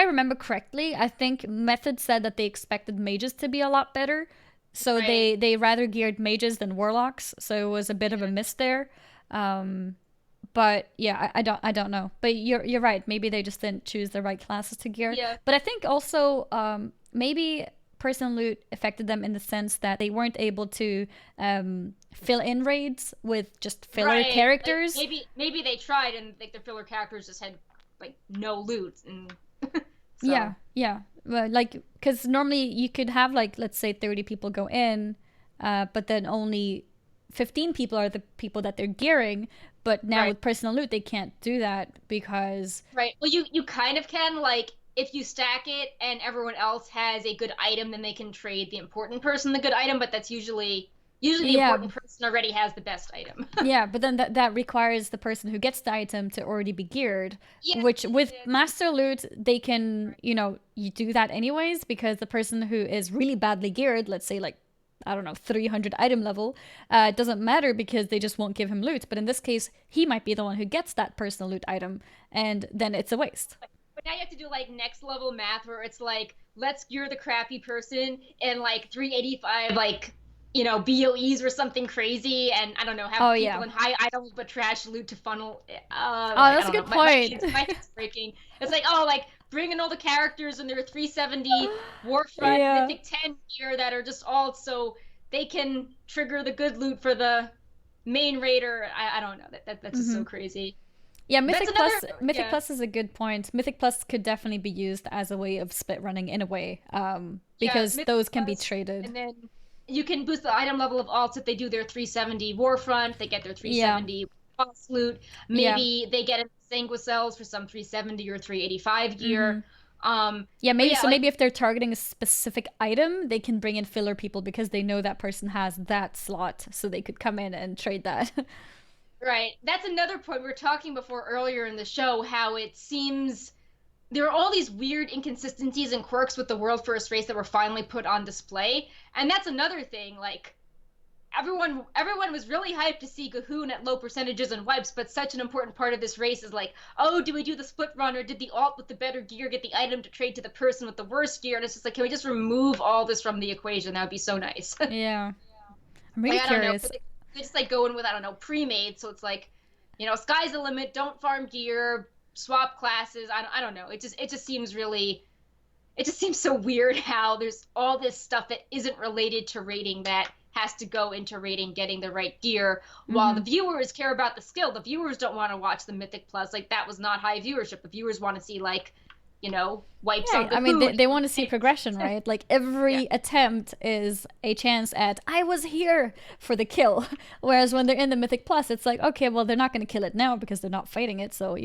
remember correctly, I think Method said that they expected mages to be a lot better. So they rather geared mages than warlocks. So it was a bit of a miss there. But yeah, I don't know. But you're right. Maybe they just didn't choose the right classes to gear. Yeah. But I think also maybe personal loot affected them in the sense that they weren't able to fill in raids with just filler characters. Like maybe they tried, and like the filler characters just had like no loot, and so. Yeah. Well, like, because normally you could have like, let's say 30 people go in, but then only 15 people are the people that they're gearing. But now with personal loot, they can't do that because well, you kind of can, like, if you stack it and everyone else has a good item, then they can trade the important person the good item, but that's usually the important person already has the best item. Yeah, but then that requires the person who gets the item to already be geared, which with master loot, they can, you know, you do that anyways, because the person who is really badly geared, let's say like, I don't know, 300 item level, doesn't matter because they just won't give him loot. But in this case, he might be the one who gets that personal loot item, and then it's a waste. But now you have to do like next level math where it's like, let's gear the crappy person in like 385, like, you know, BOEs or something crazy, and I don't know, have people in high items but trash loot to funnel. That's a good point. My head's breaking. It's like, oh, like bring in all the characters in their 370 Warfront Mythic 10 gear that are just alt, so they can trigger the good loot for the main raider. I don't know. That's just so crazy. Yeah, Mythic Plus is a good point. Mythic Plus could definitely be used as a way of split running in a way, because those can be traded. And then you can boost the item level of alts if they do their 370 Warfront. They get their 370 boss loot. Maybe they get Sanguicells for some 370 or 385 gear. Maybe if they're targeting a specific item, they can bring in filler people because they know that person has that slot, so they could come in and trade that. Right. That's another point we were talking before earlier in the show, how it seems there are all these weird inconsistencies and quirks with the world first race that were finally put on display. And that's another thing, like, everyone was really hyped to see Ghuun at low percentages and wipes, but such an important part of this race is like, oh, do we do the split run, or did the alt with the better gear get the item to trade to the person with the worst gear? And it's just like, can we just remove all this from the equation? That would be so nice. Yeah. I'm really curious. Don't know, they just like go in with, I don't know, pre-made, so it's like, you know, sky's the limit, don't farm gear, swap classes. I don't know. It just seems so weird how there's all this stuff that isn't related to rating that has to go into rating, getting the right gear, while the viewers care about the skill. The viewers don't want to watch the Mythic Plus. Like, that was not high viewership. The viewers want to see, like, wipes Yeah, on I mean, Ghuun. they want to see progression, right? Like Yeah. every attempt is a chance at I was here for the kill. Whereas when they're in the Mythic Plus, it's like, okay, well, they're not going to kill it now because they're not fighting it. So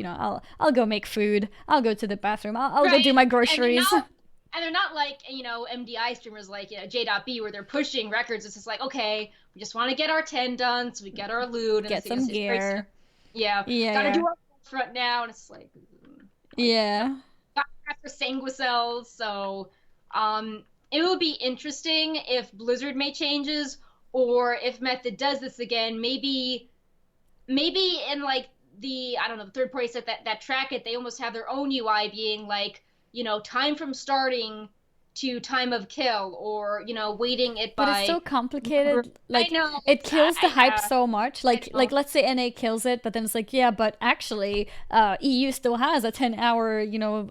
I'll go make food. I'll go to the bathroom. I'll go do Right. my And they're groceries. not and they're not like, MDI streamers like, J.B where they're pushing records. It's just like, okay, we just want to get our 10 done so we get our loot, and Get some it's very gear. yeah, Yeah, gotta yeah, do our front now, and it's like yeah. got after Sanguicels, so it will be interesting if Blizzard made changes, or if Method does this again. Maybe in like the, I don't know, the third party set that track it, they almost have their own UI being like, time from starting to time of kill, or weighting it But it's by so number. complicated. I Like know. it kills the hype I so much. I Like know. let's say NA kills it, but then it's like, yeah, but actually, EU still has a 10-hour,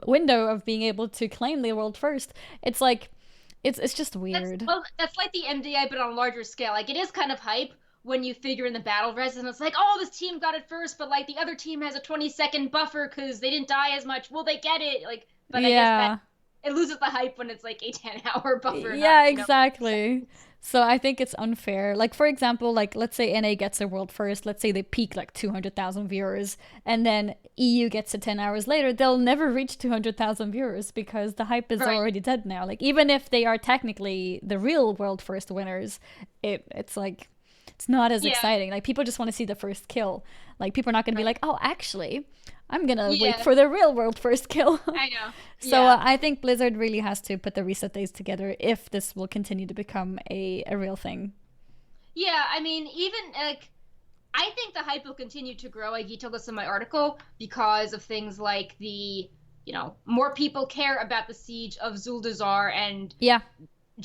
window of being able to claim the world first. It's like it's just weird. That's like the MDI, but on a larger scale. Like, it is kind of hype when you figure in the battle res, and it's like, oh, this team got it first, but like the other team has a 20-second buffer because they didn't die as much. Will they get it? Like, but I guess that Yeah. it loses the hype when it's like a 10-hour buffer, not Yeah, exactly. So I think it's unfair. Like for example, like let's say NA gets a world first, let's say they peak like 200,000 viewers, and then EU gets it 10 hours later, they'll never reach 200,000 viewers because the hype is right. already dead now. Like even if they are technically the real world first winners, it's like it's not as Yeah, exciting. Like people just want to see the first kill. Like people are not going to be right. like, "Oh, actually, I'm going to wait Yeah, for the real world first kill." I know. So Yeah. I think Blizzard really has to put the reset days together if this will continue to become a real thing. Yeah, I mean, even like, I think the hype will continue to grow. I detailed this in my article because of things like more people care about the siege of Zuldazar and Yeah.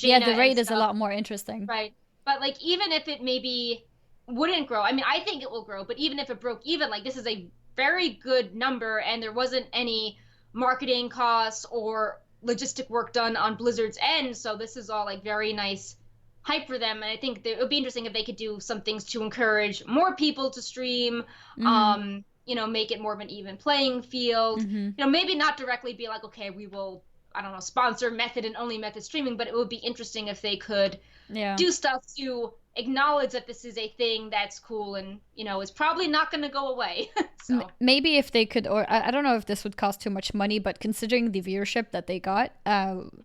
Yeah, Jaina the and raid is a stuff, lot more interesting. right? But like, even if it maybe wouldn't grow, I mean, I think it will grow, but even if it broke even, like, this is a very good number, and there wasn't any marketing costs or logistic work done on Blizzard's end, so this is all like very nice hype for them. And I think that it would be interesting if they could do some things to encourage more people to stream, Mm-hmm. make it more of an even playing field. Mm-hmm. Maybe not directly be like, okay, we will, I don't know, sponsor Method and only Method streaming, but it would be interesting if they could Yeah. do stuff to acknowledge that this is a thing that's cool, and is probably not going to go away. So Maybe if they could, or I don't know if this would cost too much money, but considering the viewership that they got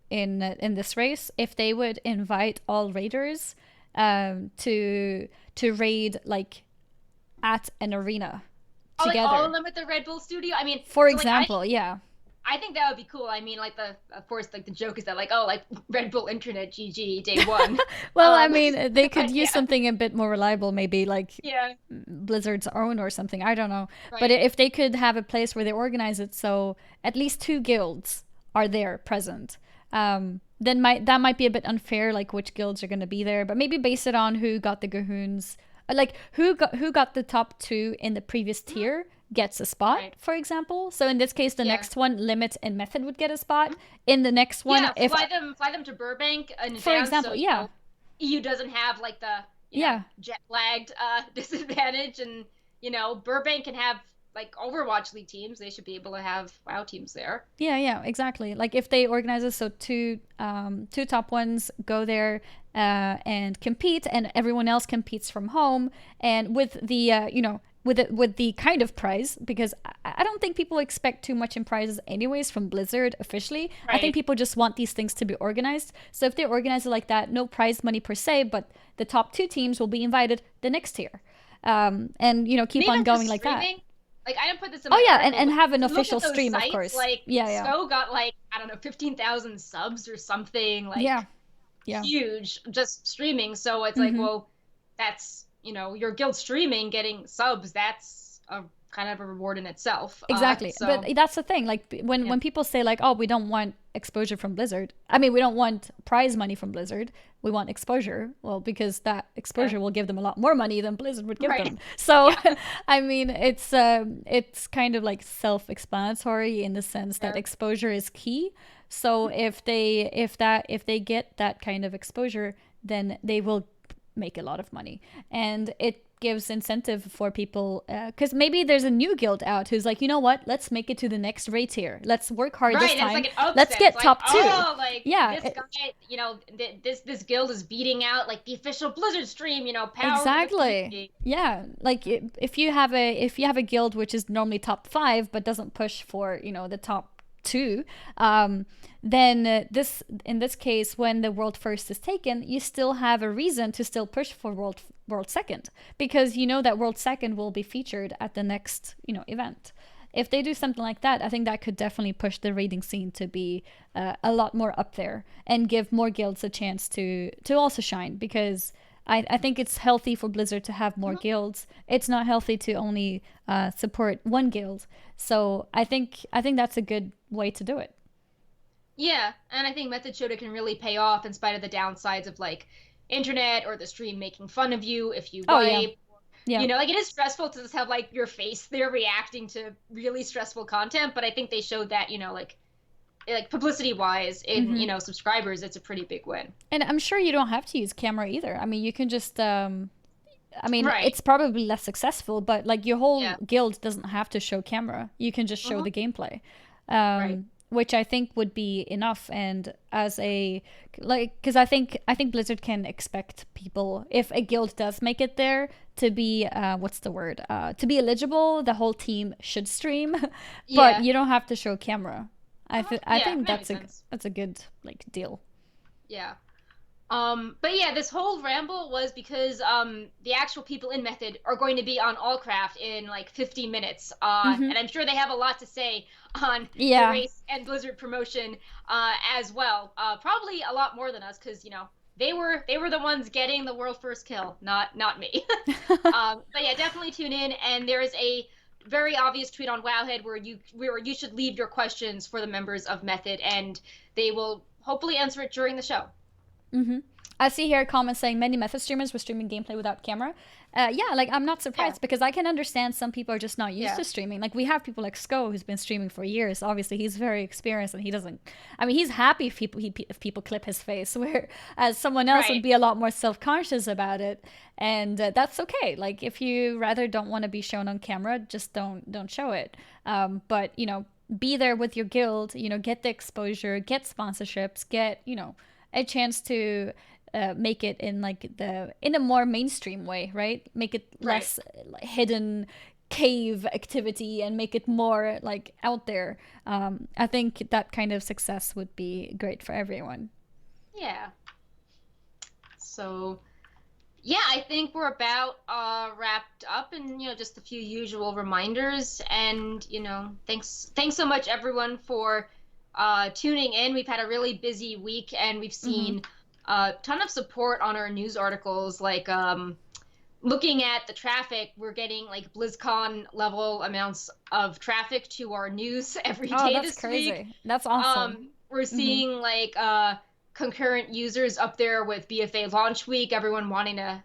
in this race, if they would invite all raiders to raid like at an arena like all of together, them at the Red Bull studio. I mean, for so like example, yeah. I think that would be cool. I mean, like, of course, like the joke is that like, oh, like Red Bull Internet GG day one. Well, I mean, they could But use yeah, something a bit more reliable, maybe like yeah, Blizzard's own or something. I don't know. But right, if they could have a place where they organize it so at least two guilds are there present, then that might be a bit unfair, like which guilds are going to be there. But maybe base it on who got the Ghuns, like who got the top two in the previous tier gets a spot, right, for example. So in this case, the yeah, next one, Limit and Method would get a spot. In the next one, yeah. if Fly them to Burbank in for advance, so example, yeah, EU doesn't have like the yeah. jet lagged disadvantage, and Burbank can have like Overwatch League teams. They should be able to have WoW teams there. Yeah, exactly. Like if they organize it so two top ones go there and compete, and everyone else competes from home, and with the with the kind of prize, because I don't think people expect too much in prizes anyways from Blizzard officially. I think Right. people just want these things to be organized. So if they organize it like that, no prize money per se, but the top two teams will be invited the next year, and keep on Even just going like that. streaming, like, I didn't put this in Oh my yeah, article, and but have an if you look official at those stream, of sites, course. like Yeah. SCO got like, I don't know, 15,000 subs or something, like Yeah. Yeah. huge, just streaming. So it's like, Hmm. well, that's your guild streaming, getting subs. That's a kind of a reward in itself. Exactly. So But that's the thing. Like when yeah, when people say like, "Oh, we don't want exposure from Blizzard." I mean, we don't want prize money from Blizzard. We want exposure. Well, because that yeah, exposure will give them a lot more money than Blizzard would give right, them. So, yeah, I mean, it's kind of like self-explanatory in the sense that fair. exposure is key. So if they get that kind of exposure, then they will make a lot of money. And it gives incentive for people, because maybe there's a new guild out who's like, you know what, let's make it to the next raid tier, let's work hard this time, it's like an upset. let's get it's top like, 2. oh, like Yeah, this guy, you know, this guild is beating out like the official Blizzard stream, you know, power exactly. Yeah, like if you have a guild which is normally top 5 but doesn't push for, you know, the top 2, then in this case, when the world first is taken, you still have a reason to still push for world second, because you know that world second will be featured at the next, you know, event. If they do something like that, I think that could definitely push the raiding scene to be a lot more up there and give more guilds a chance to also shine, because I think it's healthy for Blizzard to have more guilds. It's not healthy to only support one guild. So I think that's a good way to do it. Yeah, and I think Method showed it can really pay off in spite of the downsides of like internet or the stream making fun of you if you wipe. Yeah. You know, like it is stressful to just have like your face there reacting to really stressful content, but I think they showed that, you know, like publicity wise in, you know, subscribers, it's a pretty big win. And I'm sure you don't have to use camera either. I mean, you can just Right. it's probably less successful, but like your whole guild doesn't have to show camera. You can just show the gameplay. Right. Which I think would be enough. And as a, like, because I think Blizzard can expect people, if a guild does make it there, to be what's the word, to be eligible, the whole team should stream, but you don't have to show camera. I think that's a good like deal. Yeah. But yeah, this whole ramble was because the actual people in Method are going to be on Allcraft in like 50 minutes. And I'm sure they have a lot to say on the race and Blizzard promotion as well. Probably a lot more than us, because, you know, they were the ones getting the world first kill, not me. But yeah, definitely tune in. And there is a very obvious tweet on Wowhead where you should leave your questions for the members of Method, and they will hopefully answer it during the show. I see here comments saying many Method streamers were streaming gameplay without camera. Yeah, like I'm not surprised, because I can understand some people are just not used to streaming. Like we have people like Sko who's been streaming for years. Obviously, he's very experienced, and he doesn't. I mean, he's happy if people clip his face, whereas someone else would be a lot more self-conscious about it, and that's okay. Like if you rather don't want to be shown on camera, just don't show it. But you know, be there with your guild. You know, get the exposure, get sponsorships, get, you know, a chance to make it in a more mainstream way, right? Make it less hidden cave activity and make it more like out there. I think that kind of success would be great for everyone. Yeah. So yeah, I think we're about wrapped up, and you know, just a few usual reminders, and you know, thanks so much everyone for tuning in. We've had a really busy week, and we've seen a ton of support on our news articles. Like looking at the traffic, we're getting like BlizzCon level amounts of traffic to our news every day this crazy. week. That's awesome. We're seeing like concurrent users up there with BFA launch week, everyone wanting to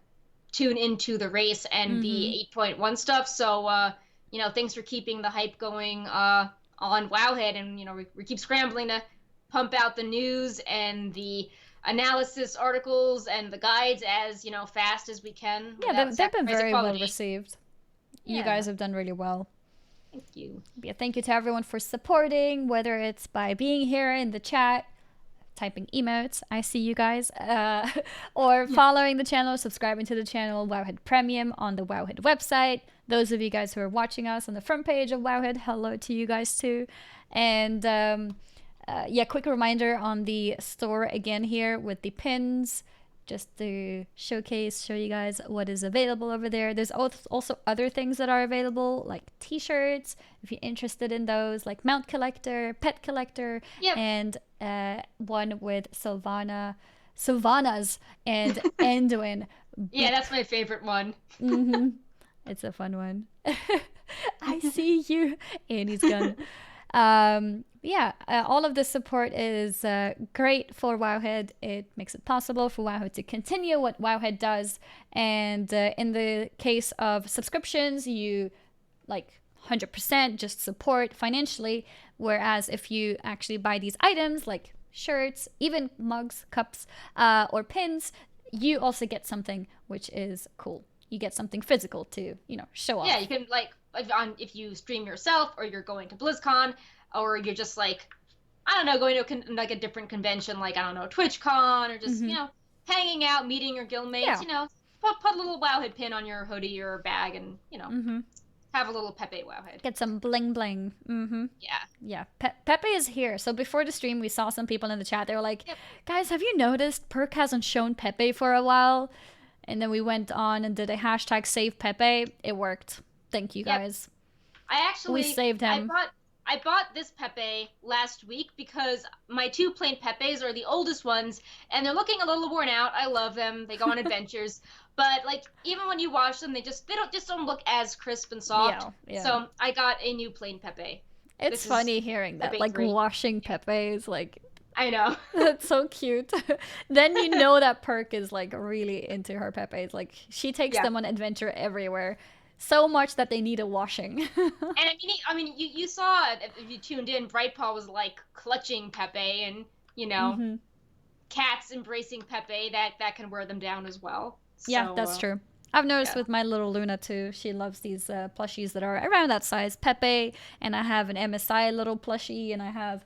tune into the race and the 8.1 stuff. So you know, thanks for keeping the hype going on Wowhead, and you know, we keep scrambling to pump out the news and the analysis articles and the guides as, you know, fast as we can. Yeah, they've been very well received. You guys have done really well. Thank you. Yeah, thank you to everyone for supporting, whether it's by being here in the chat, typing emotes, I see you guys, or following the channel, subscribing to the channel, Wowhead Premium on the Wowhead website. Those of you guys who are watching us on the front page of Wowhead, hello to you guys too. And yeah, quick reminder on the store again here with the pins, just to show you guys what is available over there. There's also other things that are available, like t-shirts, if you're interested in those, like Mount Collector, Pet Collector, and one with Sylvanas and Anduin. Yeah, that's my favorite one. It's a fun one. I see you, Annie's gun. Yeah, all of this support is great for Wowhead. It makes it possible for Wowhead to continue what Wowhead does. And in the case of subscriptions, you like 100% just support financially. Whereas if you actually buy these items like shirts, even mugs, cups, or pins, you also get something which is cool. You get something physical to, show off. Yeah, you can like if you stream yourself, or you're going to BlizzCon, or you're just like, I don't know, going to like a different convention, like, I don't know, TwitchCon, or just hanging out, meeting your guildmates. Put a little Wowhead pin on your hoodie or bag, and have a little Pepe Wowhead. Get some bling bling. Yeah. Pepe is here. So before the stream, we saw some people in the chat. They were like, guys, have you noticed Perk hasn't shown Pepe for a while? And then we went on and did a hashtag save Pepe. It worked. Thank you, guys. We saved him. I bought this Pepe last week because my 2 plain Pepes are the oldest ones, and they're looking a little worn out. I love them. They go on adventures. But like, even when you wash them, they don't look as crisp and soft. Yeah. So I got a new plain Pepe. It's funny hearing that, like, washing Pepes, like, I know. That's so cute. Then you know that Perk is like really into her Pepes. Like, she takes them on adventure everywhere. So much that they need a washing. And I mean, you saw, if you tuned in, Brightpaw was like clutching Pepe, and cats embracing Pepe that can wear them down as well. Yeah, that's true. I've noticed with my little Luna too. She loves these plushies that are around that size. Pepe, and I have an MSI little plushie, and I have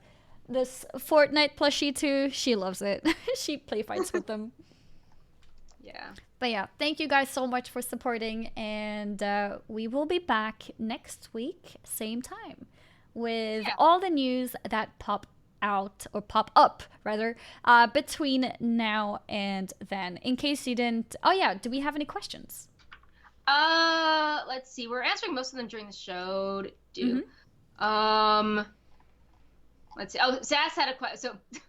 this Fortnite plushie too. She loves it. She play fights with them. Yeah. But yeah, thank you guys so much for supporting, and we will be back next week, same time, with all the news that pop up between now and then. In case you didn't, do we have any questions? Let's see. We're answering most of them during the show. Let's see. Oh, Sass had a question. So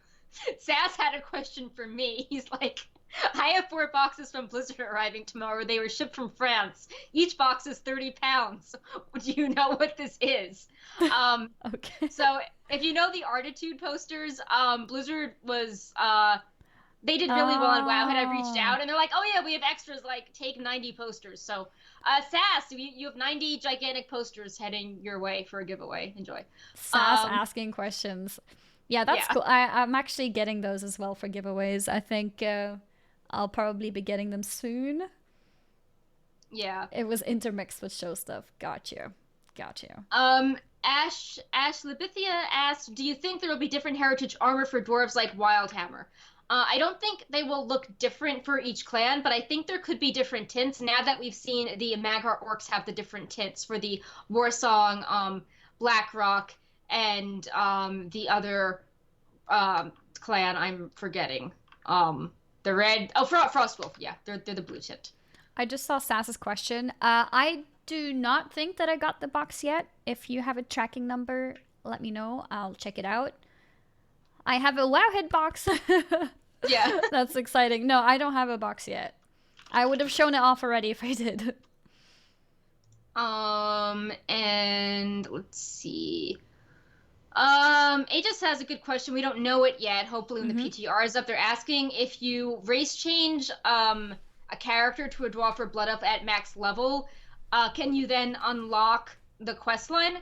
Sass had a question for me. He's like, I have 4 boxes from Blizzard arriving tomorrow. They were shipped from France. Each box is 30 pounds. Do you know what this is? Okay. So if you know the Artitude posters, Blizzard was, they did really well on Wowhead. I reached out, and they're like, oh yeah, we have extras, like, take 90 posters. So, Sass, you have 90 gigantic posters heading your way for a giveaway. Enjoy. Sass asking questions. Yeah, that's cool. I'm actually getting those as well for giveaways. I think I'll probably be getting them soon. Yeah. It was intermixed with show stuff. Got you. Ash Libithia asked, do you think there will be different heritage armor for dwarves like Wildhammer? I don't think they will look different for each clan, but I think there could be different tints now that we've seen the Mag'har orcs have the different tints for the Warsong, Blackrock, and the other clan I'm forgetting. The red... Oh, Frostwolf. Yeah, they're the blue tint. I just saw Sass's question. I do not think that I got the box yet. If you have a tracking number, let me know. I'll check it out. I have a Wowhead box. Yeah. That's exciting. No, I don't have a box yet. I would have shown it off already if I did. And let's see. Aegis has a good question. We don't know it yet. Hopefully when the PTR is up, they're asking if you race change a character to a dwarf or blood elf at max level, can you then unlock the quest line?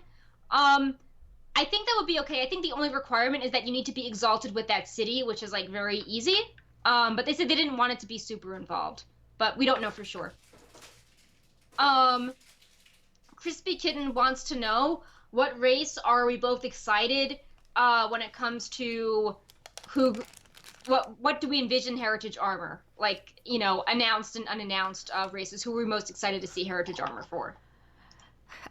I think that would be okay. I think the only requirement is that you need to be exalted with that city, which is like very easy. But they said they didn't want it to be super involved, but we don't know for sure. Crispy Kitten wants to know, what race are we both excited when it comes to what do we envision heritage armor? Like, announced and unannounced races. Who are we most excited to see heritage armor for?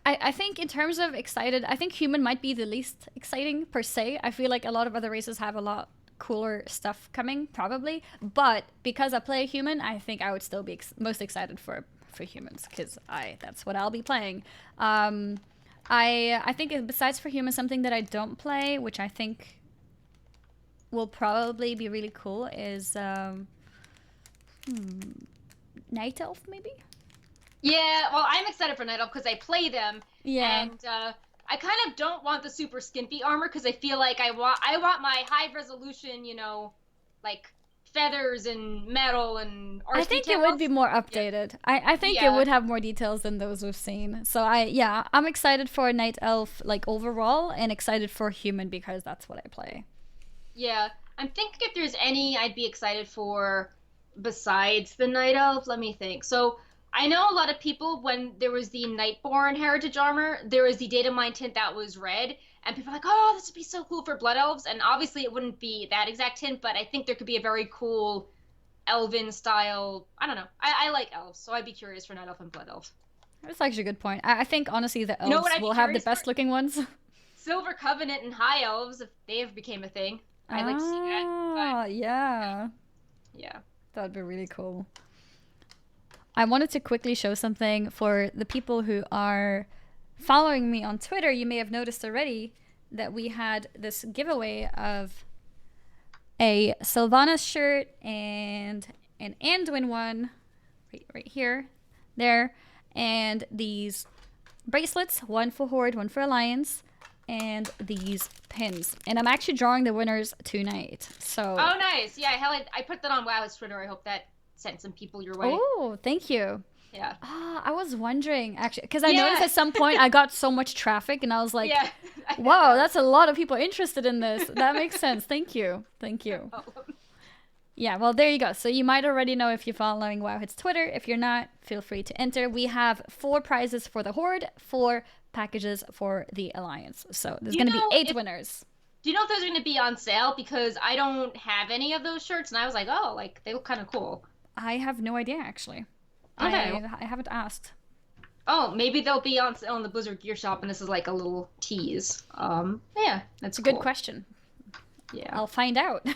I think in terms of excited, I think human might be the least exciting per se. I feel like a lot of other races have a lot cooler stuff coming, probably. But because I play human, I think I would still be most excited for humans, because that's what I'll be playing. I think besides for humans, something that I don't play, which I think will probably be really cool, is Night Elf, maybe? Yeah, well, I'm excited for Night Elf because I play them. Yeah. And I kind of don't want the super skimpy armor because I feel like I want my high resolution, like feathers and metal and arch I think details. it would be more updated. Yeah. I think it would have more details than those we've seen. So I'm excited for Night Elf, like, overall, and excited for human because that's what I play. Yeah, I'm thinking if there's any I'd be excited for besides the Night Elf? Let me think. So I know a lot of people, when there was the Nightborn Heritage Armor, there was the data mine tint that was red, and people were like, oh, this would be so cool for Blood Elves. And obviously it wouldn't be that exact tint, but I think there could be a very cool elven style. I don't know. I like elves, so I'd be curious for Night Elf and Blood Elf. That's actually a good point. I think honestly the elves will have the curious best looking ones. Silver Covenant and High Elves, if they ever became a thing. I'd like to see that. But, yeah. Yeah. That would be really cool. I wanted to quickly show something for the people who are following me on Twitter. You may have noticed already that we had this giveaway of a Sylvanas shirt and an Anduin one right here, there, and these bracelets, one for Horde, one for Alliance, and these pins. And I'm actually drawing the winners tonight. So. Oh, nice. Yeah, hell, I put that on Wowhead's Twitter. I hope that sent some people your way. Oh, thank you. Yeah. I was wondering, actually, because I noticed at some point I got so much traffic, and I was like, wow, that's a lot of people interested in this. That makes sense. Thank you. Thank you. Yeah, well, there you go. So you might already know if you're following Wowhead's Twitter. If you're not, feel free to enter. We have 4 prizes for the Horde, 4 packages for the Alliance. So there's going to be 8 winners. Do you know if those are going to be on sale? Because I don't have any of those shirts, and I was like, oh, like, they look kind of cool. I have no idea, actually. Okay. I haven't asked. Oh, maybe they'll be on sale in the Blizzard Gear Shop, and this is like a little tease. Yeah, that's a good question. Yeah. I'll find out.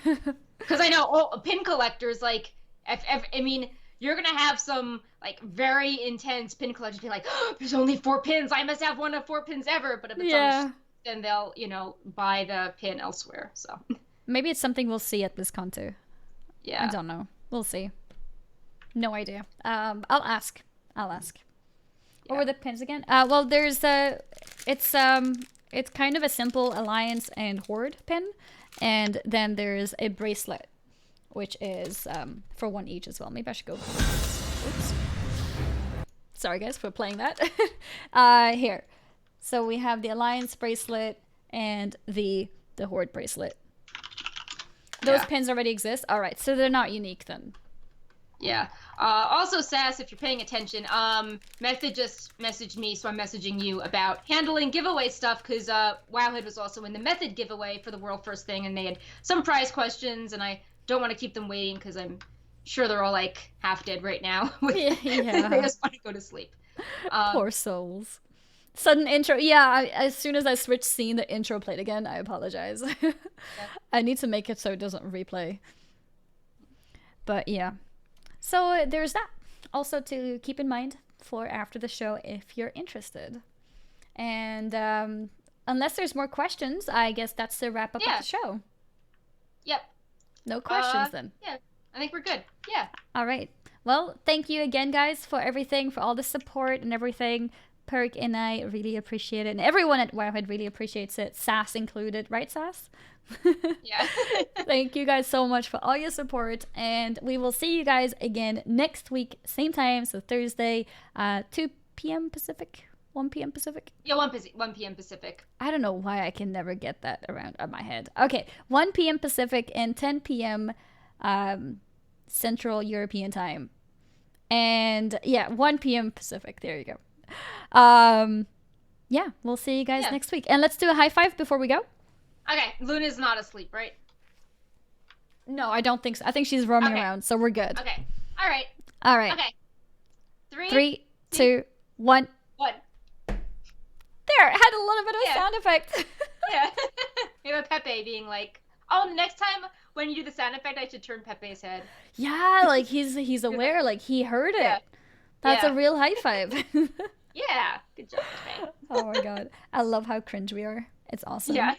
Because I know pin collectors, like, I mean, you're going to have some, like, very intense pin collectors be like, oh, there's only 4 pins. I must have one of 4 pins ever. But if it's on the then they'll, buy the pin elsewhere. So maybe it's something we'll see at BlizzCon too. Yeah. I don't know. We'll see. No idea. I'll ask. What were the pins again? Well, there's it's kind of a simple Alliance and Horde pin, and then there's a bracelet, which is for 1 each as well. Maybe I should go. Oops. Sorry guys for playing that. Here. So we have the Alliance bracelet and the Horde bracelet. Those pins already exist. All right, so they're not unique then. Yeah. Also, Sass, if you're paying attention, Method just messaged me, so I'm messaging you about handling giveaway stuff, because Wowhead was also in the Method giveaway for the World First thing, and they had some prize questions, and I don't want to keep them waiting, because I'm sure they're all, like, half dead right now. Yeah. They just want to go to sleep. Poor souls. Sudden intro. Yeah, as soon as I switched scene, the intro played again. I apologize. I need to make it so it doesn't replay. But yeah. So there's that. Also to keep in mind for after the show if you're interested. And unless there's more questions, I guess that's the wrap up of the show. Yep. No questions then. Yeah, I think we're good. Yeah. All right. Well, thank you again, guys, for everything, for all the support and everything. Perk and I really appreciate it. And everyone at Wowhead really appreciates it. Sass included. Right, Sass? Yeah. Thank you guys so much for all your support. And we will see you guys again next week. Same time. So Thursday, 2 p.m. Pacific. 1 p.m. Pacific? Yeah, 1 p.m. Pacific. I don't know why I can never get that around on my head. Okay. 1 p.m. Pacific and 10 p.m. Central European time. And yeah, 1 p.m. Pacific. There you go. Yeah, we'll see you guys next week. And let's do a high five before we go. Okay, Luna's not asleep, right? No, I don't think so. I think she's roaming around, so we're good. Okay. All right. Okay. 3, 2, 1. There, it had a little bit of sound effect. Yeah. We have a Pepe being like, oh, next time when you do the sound effect, I should turn Pepe's head. Yeah, like he's aware, like he heard it. Yeah. That's a real high five. Yeah. Good job, Pepe. Oh my god. I love how cringe we are. It's awesome. Yeah.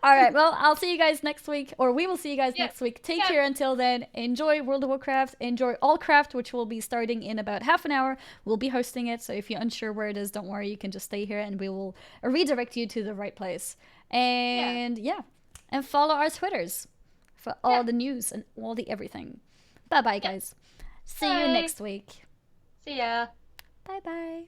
All right. Well, I'll see you guys next week, or we will see you guys next week. Take care until then. Enjoy World of Warcraft. Enjoy Allcraft, which will be starting in about half an hour. We'll be hosting it, so if you're unsure where it is, don't worry. You can just stay here, and we will redirect you to the right place. And and follow our Twitters for all the news and all the everything. Bye-bye, guys. See you next week. See ya. Bye-bye.